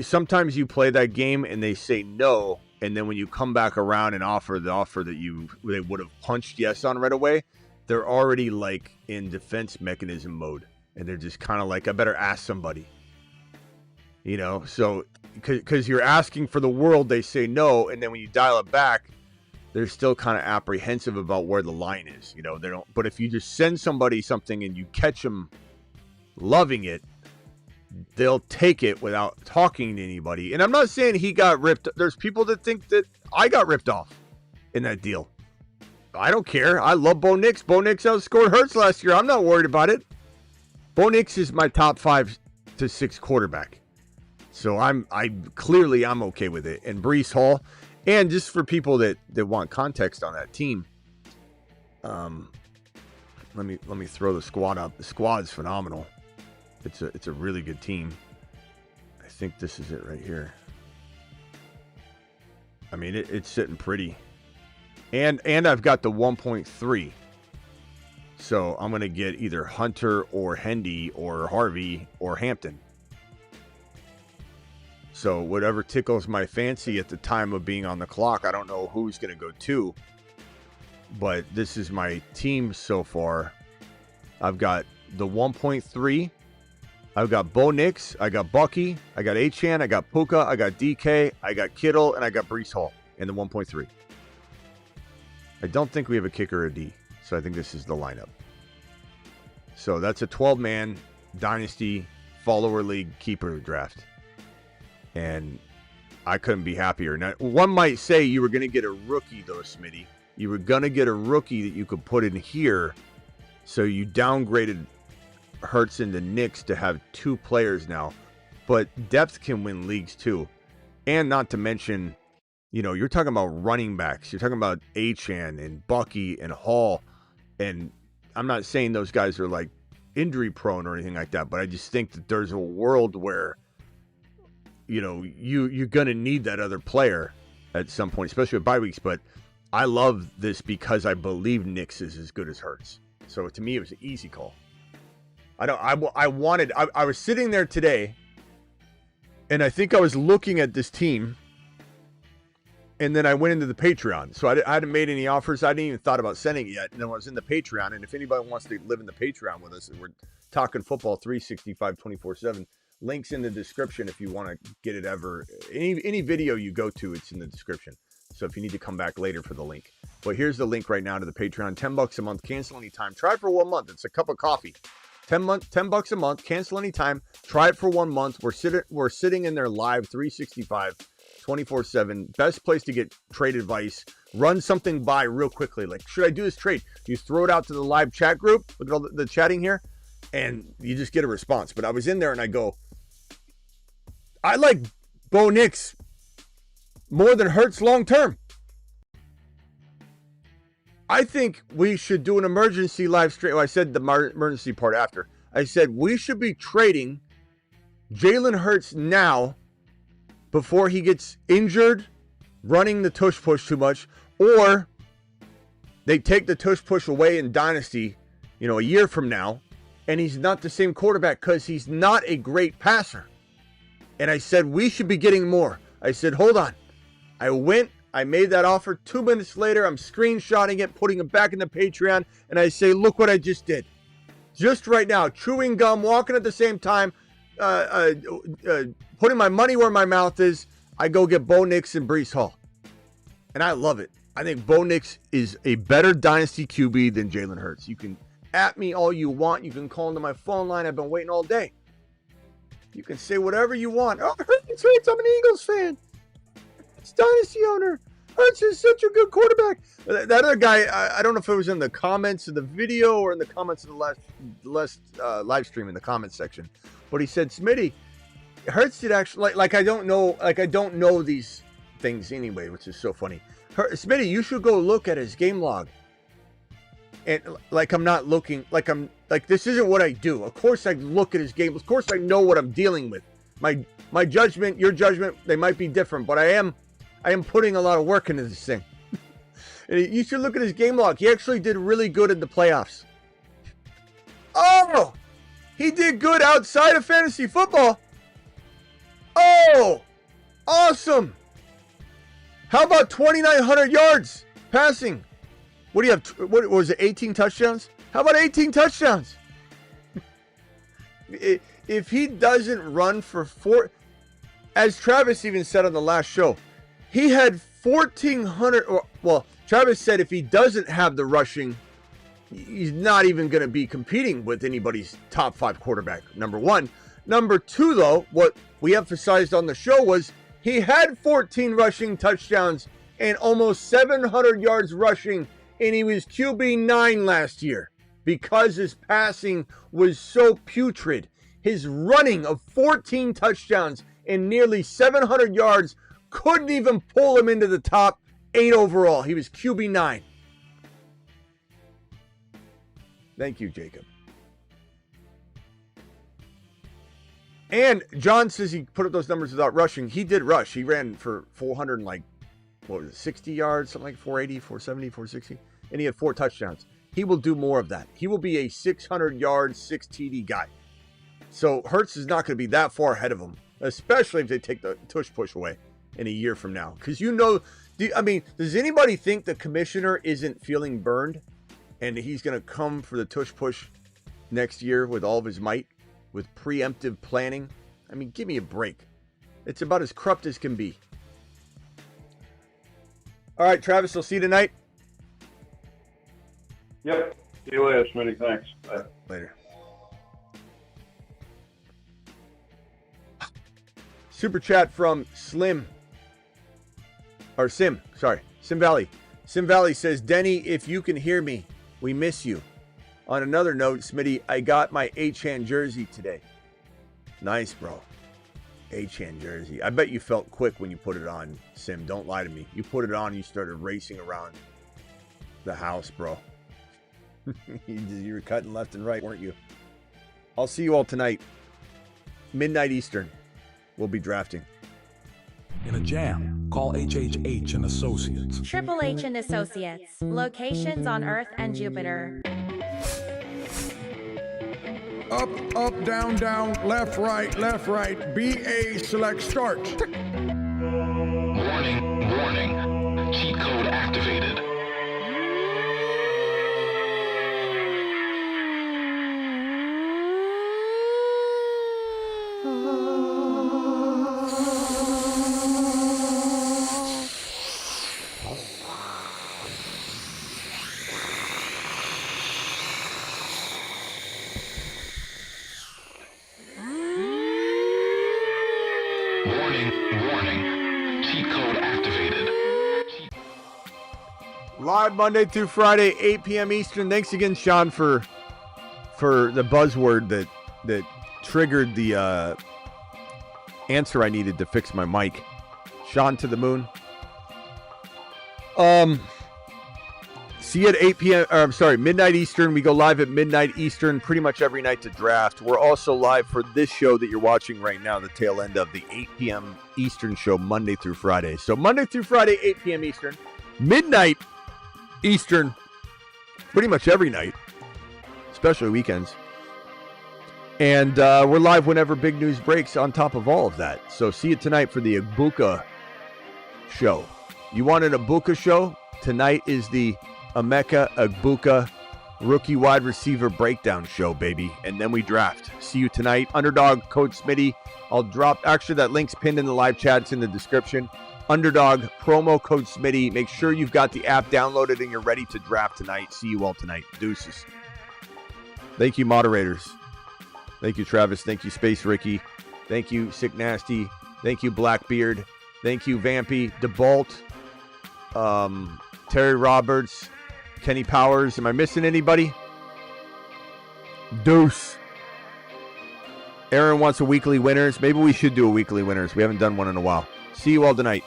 sometimes you play that game and they say no, and then when you come back around and offer the offer that they would have punched yes on right away, they're already like in defense mechanism mode, and they're just kind of like, I better ask somebody, so because you're asking for the world, they say no, and then when you dial it back, they're still kind of apprehensive about where the line is. They don't. But if you just send somebody something and you catch them loving it, they'll take it without talking to anybody. And I'm not saying he got ripped. There's people that think that I got ripped off in that deal. I don't care. I love Bo Nix. Bo Nix outscored Hurts last year. I'm not worried about it. Bo Nix is my top 5 to 6 quarterback. So I'm okay with it. And Breece Hall. And just for people that want context on that team, let me throw the squad up. The squad's phenomenal. It's a really good team. I think this is it right here. I mean, it's sitting pretty. And I've got the 1.3. So I'm gonna get either Hunter or Hendy or Harvey or Hampton. So whatever tickles my fancy at the time of being on the clock, I don't know who's going to go to. But this is my team so far. I've got the 1.3. I've got Bo Nix. I got Bucky. I got Achane. I got Puka. I got DK. I got Kittle. And I got Breece Hall in the 1.3. I don't think we have a kicker or a D. So I think this is the lineup. So that's a 12-man Dynasty Follower League Keeper draft. And I couldn't be happier. Now, one might say you were going to get a rookie, though, Smitty. You were going to get a rookie that you could put in here. So you downgraded Hurts into Nix to have 2 players now. But depth can win leagues, too. And not to mention, you're talking about running backs. You're talking about Achane and Bucky and Hall. And I'm not saying those guys are, like, injury prone or anything like that. But I just think that there's a world where you're going to need that other player at some point, especially with bye weeks. But I love this because I believe Nix is as good as Hurts. So to me, it was an easy call. I was sitting there today, and I think I was looking at this team, and then I went into the Patreon. So I hadn't made any offers. I hadn't even thought about sending it yet. And then I was in the Patreon, and if anybody wants to live in the Patreon with us, and we're talking football 365, 24/7, links in the description if you want to get it ever. Any video you go to, it's in the description. So if you need to come back later for the link. But here's the link right now to the Patreon. $10 a month, cancel anytime. Try it for 1 month. It's a cup of coffee. $10 a month, cancel anytime. Try it for 1 month. We're sitting in there live 365, 24/7. Best place to get trade advice. Run something by real quickly. Like, should I do this trade? You throw it out to the live chat group. Look at all the chatting here. And you just get a response. But I was in there and I go, I like Bo Nix more than Hurts long term. I think we should do an emergency live stream. Well, I said the emergency part after. I said we should be trading Jalen Hurts now before he gets injured, running the tush push too much, or they take the tush push away in Dynasty, a year from now, and he's not the same quarterback because he's not a great passer. And I said we should be getting more. I said, hold on. I made that offer. 2 minutes later, I'm screenshotting it, putting it back in the Patreon, and I say, look what I just did. Just right now, chewing gum, walking at the same time, putting my money where my mouth is, I go get Bo Nix and Breece Hall. And I love it. I think Bo Nix is a better dynasty QB than Jalen Hurts. You can at me all you want. You can call into my phone line. I've been waiting all day. You can say whatever you want. Oh, Hurts, I'm an Eagles fan. It's dynasty owner. Hurts is such a good quarterback. That other guy, I don't know if it was in the comments of the video or in the comments of the last live stream in the comments section, but he said, Smitty, Hurts did actually, like I don't know these things anyway, which is so funny. Smitty, you should go look at his game log. And I'm not looking, this isn't what I do. Of course I look at his game. Of course I know what I'm dealing with. My judgment, your judgment, they might be different, but I am putting a lot of work into this thing. And you should look at his game log. He actually did really good in the playoffs. Oh, he did good outside of fantasy football. Oh, awesome. How about 2,900 yards passing? What do you have? What was it, 18 touchdowns? How about 18 touchdowns? If he doesn't run for four, as Travis even said on the last show, he had 1,400, Travis said if he doesn't have the rushing, he's not even going to be competing with anybody's top 5 quarterback, number one. Number two, though, what we emphasized on the show was he had 14 rushing touchdowns and almost 700 yards rushing, and he was QB9 last year because his passing was so putrid. His running of 14 touchdowns and nearly 700 yards couldn't even pull him into the top 8 overall. He was QB9. Thank you, Jacob. And John says he put up those numbers without rushing. He did rush. He ran for 60 yards, something like 480, 470, 460. And he had 4 touchdowns. He will do more of that. He will be a 600-yard, 6 TD guy. So Hurts is not going to be that far ahead of him, especially if they take the tush push away in a year from now. Because does anybody think the commissioner isn't feeling burned and he's going to come for the tush push next year with all of his might, with preemptive planning? I mean, give me a break. It's about as corrupt as can be. All right, Travis, I'll see you tonight. Yep. See you later, Smitty. Thanks. Bye. Later. Super chat from Sim Valley. Sim Valley says, Denny, if you can hear me, we miss you. On another note, Smitty, I got my H-hand jersey today. Nice, bro. H-hand jersey. I bet you felt quick when you put it on, Sim. Don't lie to me. You put it on and you started racing around the house, bro. You were cutting left and right, weren't you? I'll see you all tonight. Midnight Eastern. We'll be drafting. In a jam, call HHH and Associates. Triple H and Associates. Locations on Earth and Jupiter. Up, up, down, down, left, right, BA select start. Warning, warning. Cheat code activated. Live Monday through Friday, 8 p.m. Eastern. Thanks again, Sean, for the buzzword that triggered the answer I needed to fix my mic. Sean to the moon. See you at 8 p.m. Or, I'm sorry, midnight Eastern. We go live at midnight Eastern pretty much every night to draft. We're also live for this show that you're watching right now, the tail end of the 8 p.m. Eastern show, Monday through Friday. So Monday through Friday, 8 p.m. Eastern. Midnight Eastern, pretty much every night, especially weekends. And we're live whenever big news breaks on top of all of that. So see you tonight for the Ibuka show. You want an Ibuka show? Tonight is the Emeka Ibuka rookie wide receiver breakdown show, baby. And then we draft. See you tonight. Underdog, code Smitty. I'll drop, actually that link's pinned in the live chat. It's in the description. Underdog, promo code Smitty. Make sure you've got the app downloaded and you're ready to draft tonight. See you all tonight. Deuces. Thank you, moderators. Thank you, Travis. Thank you, Space Ricky. Thank you, Sick Nasty. Thank you, Blackbeard. Thank you, Vampy, DeBalt, Terry Roberts, Kenny Powers. Am I missing anybody? Deuce. Aaron wants a weekly winners. Maybe we should do a weekly winners. We haven't done one in a while. See you all tonight.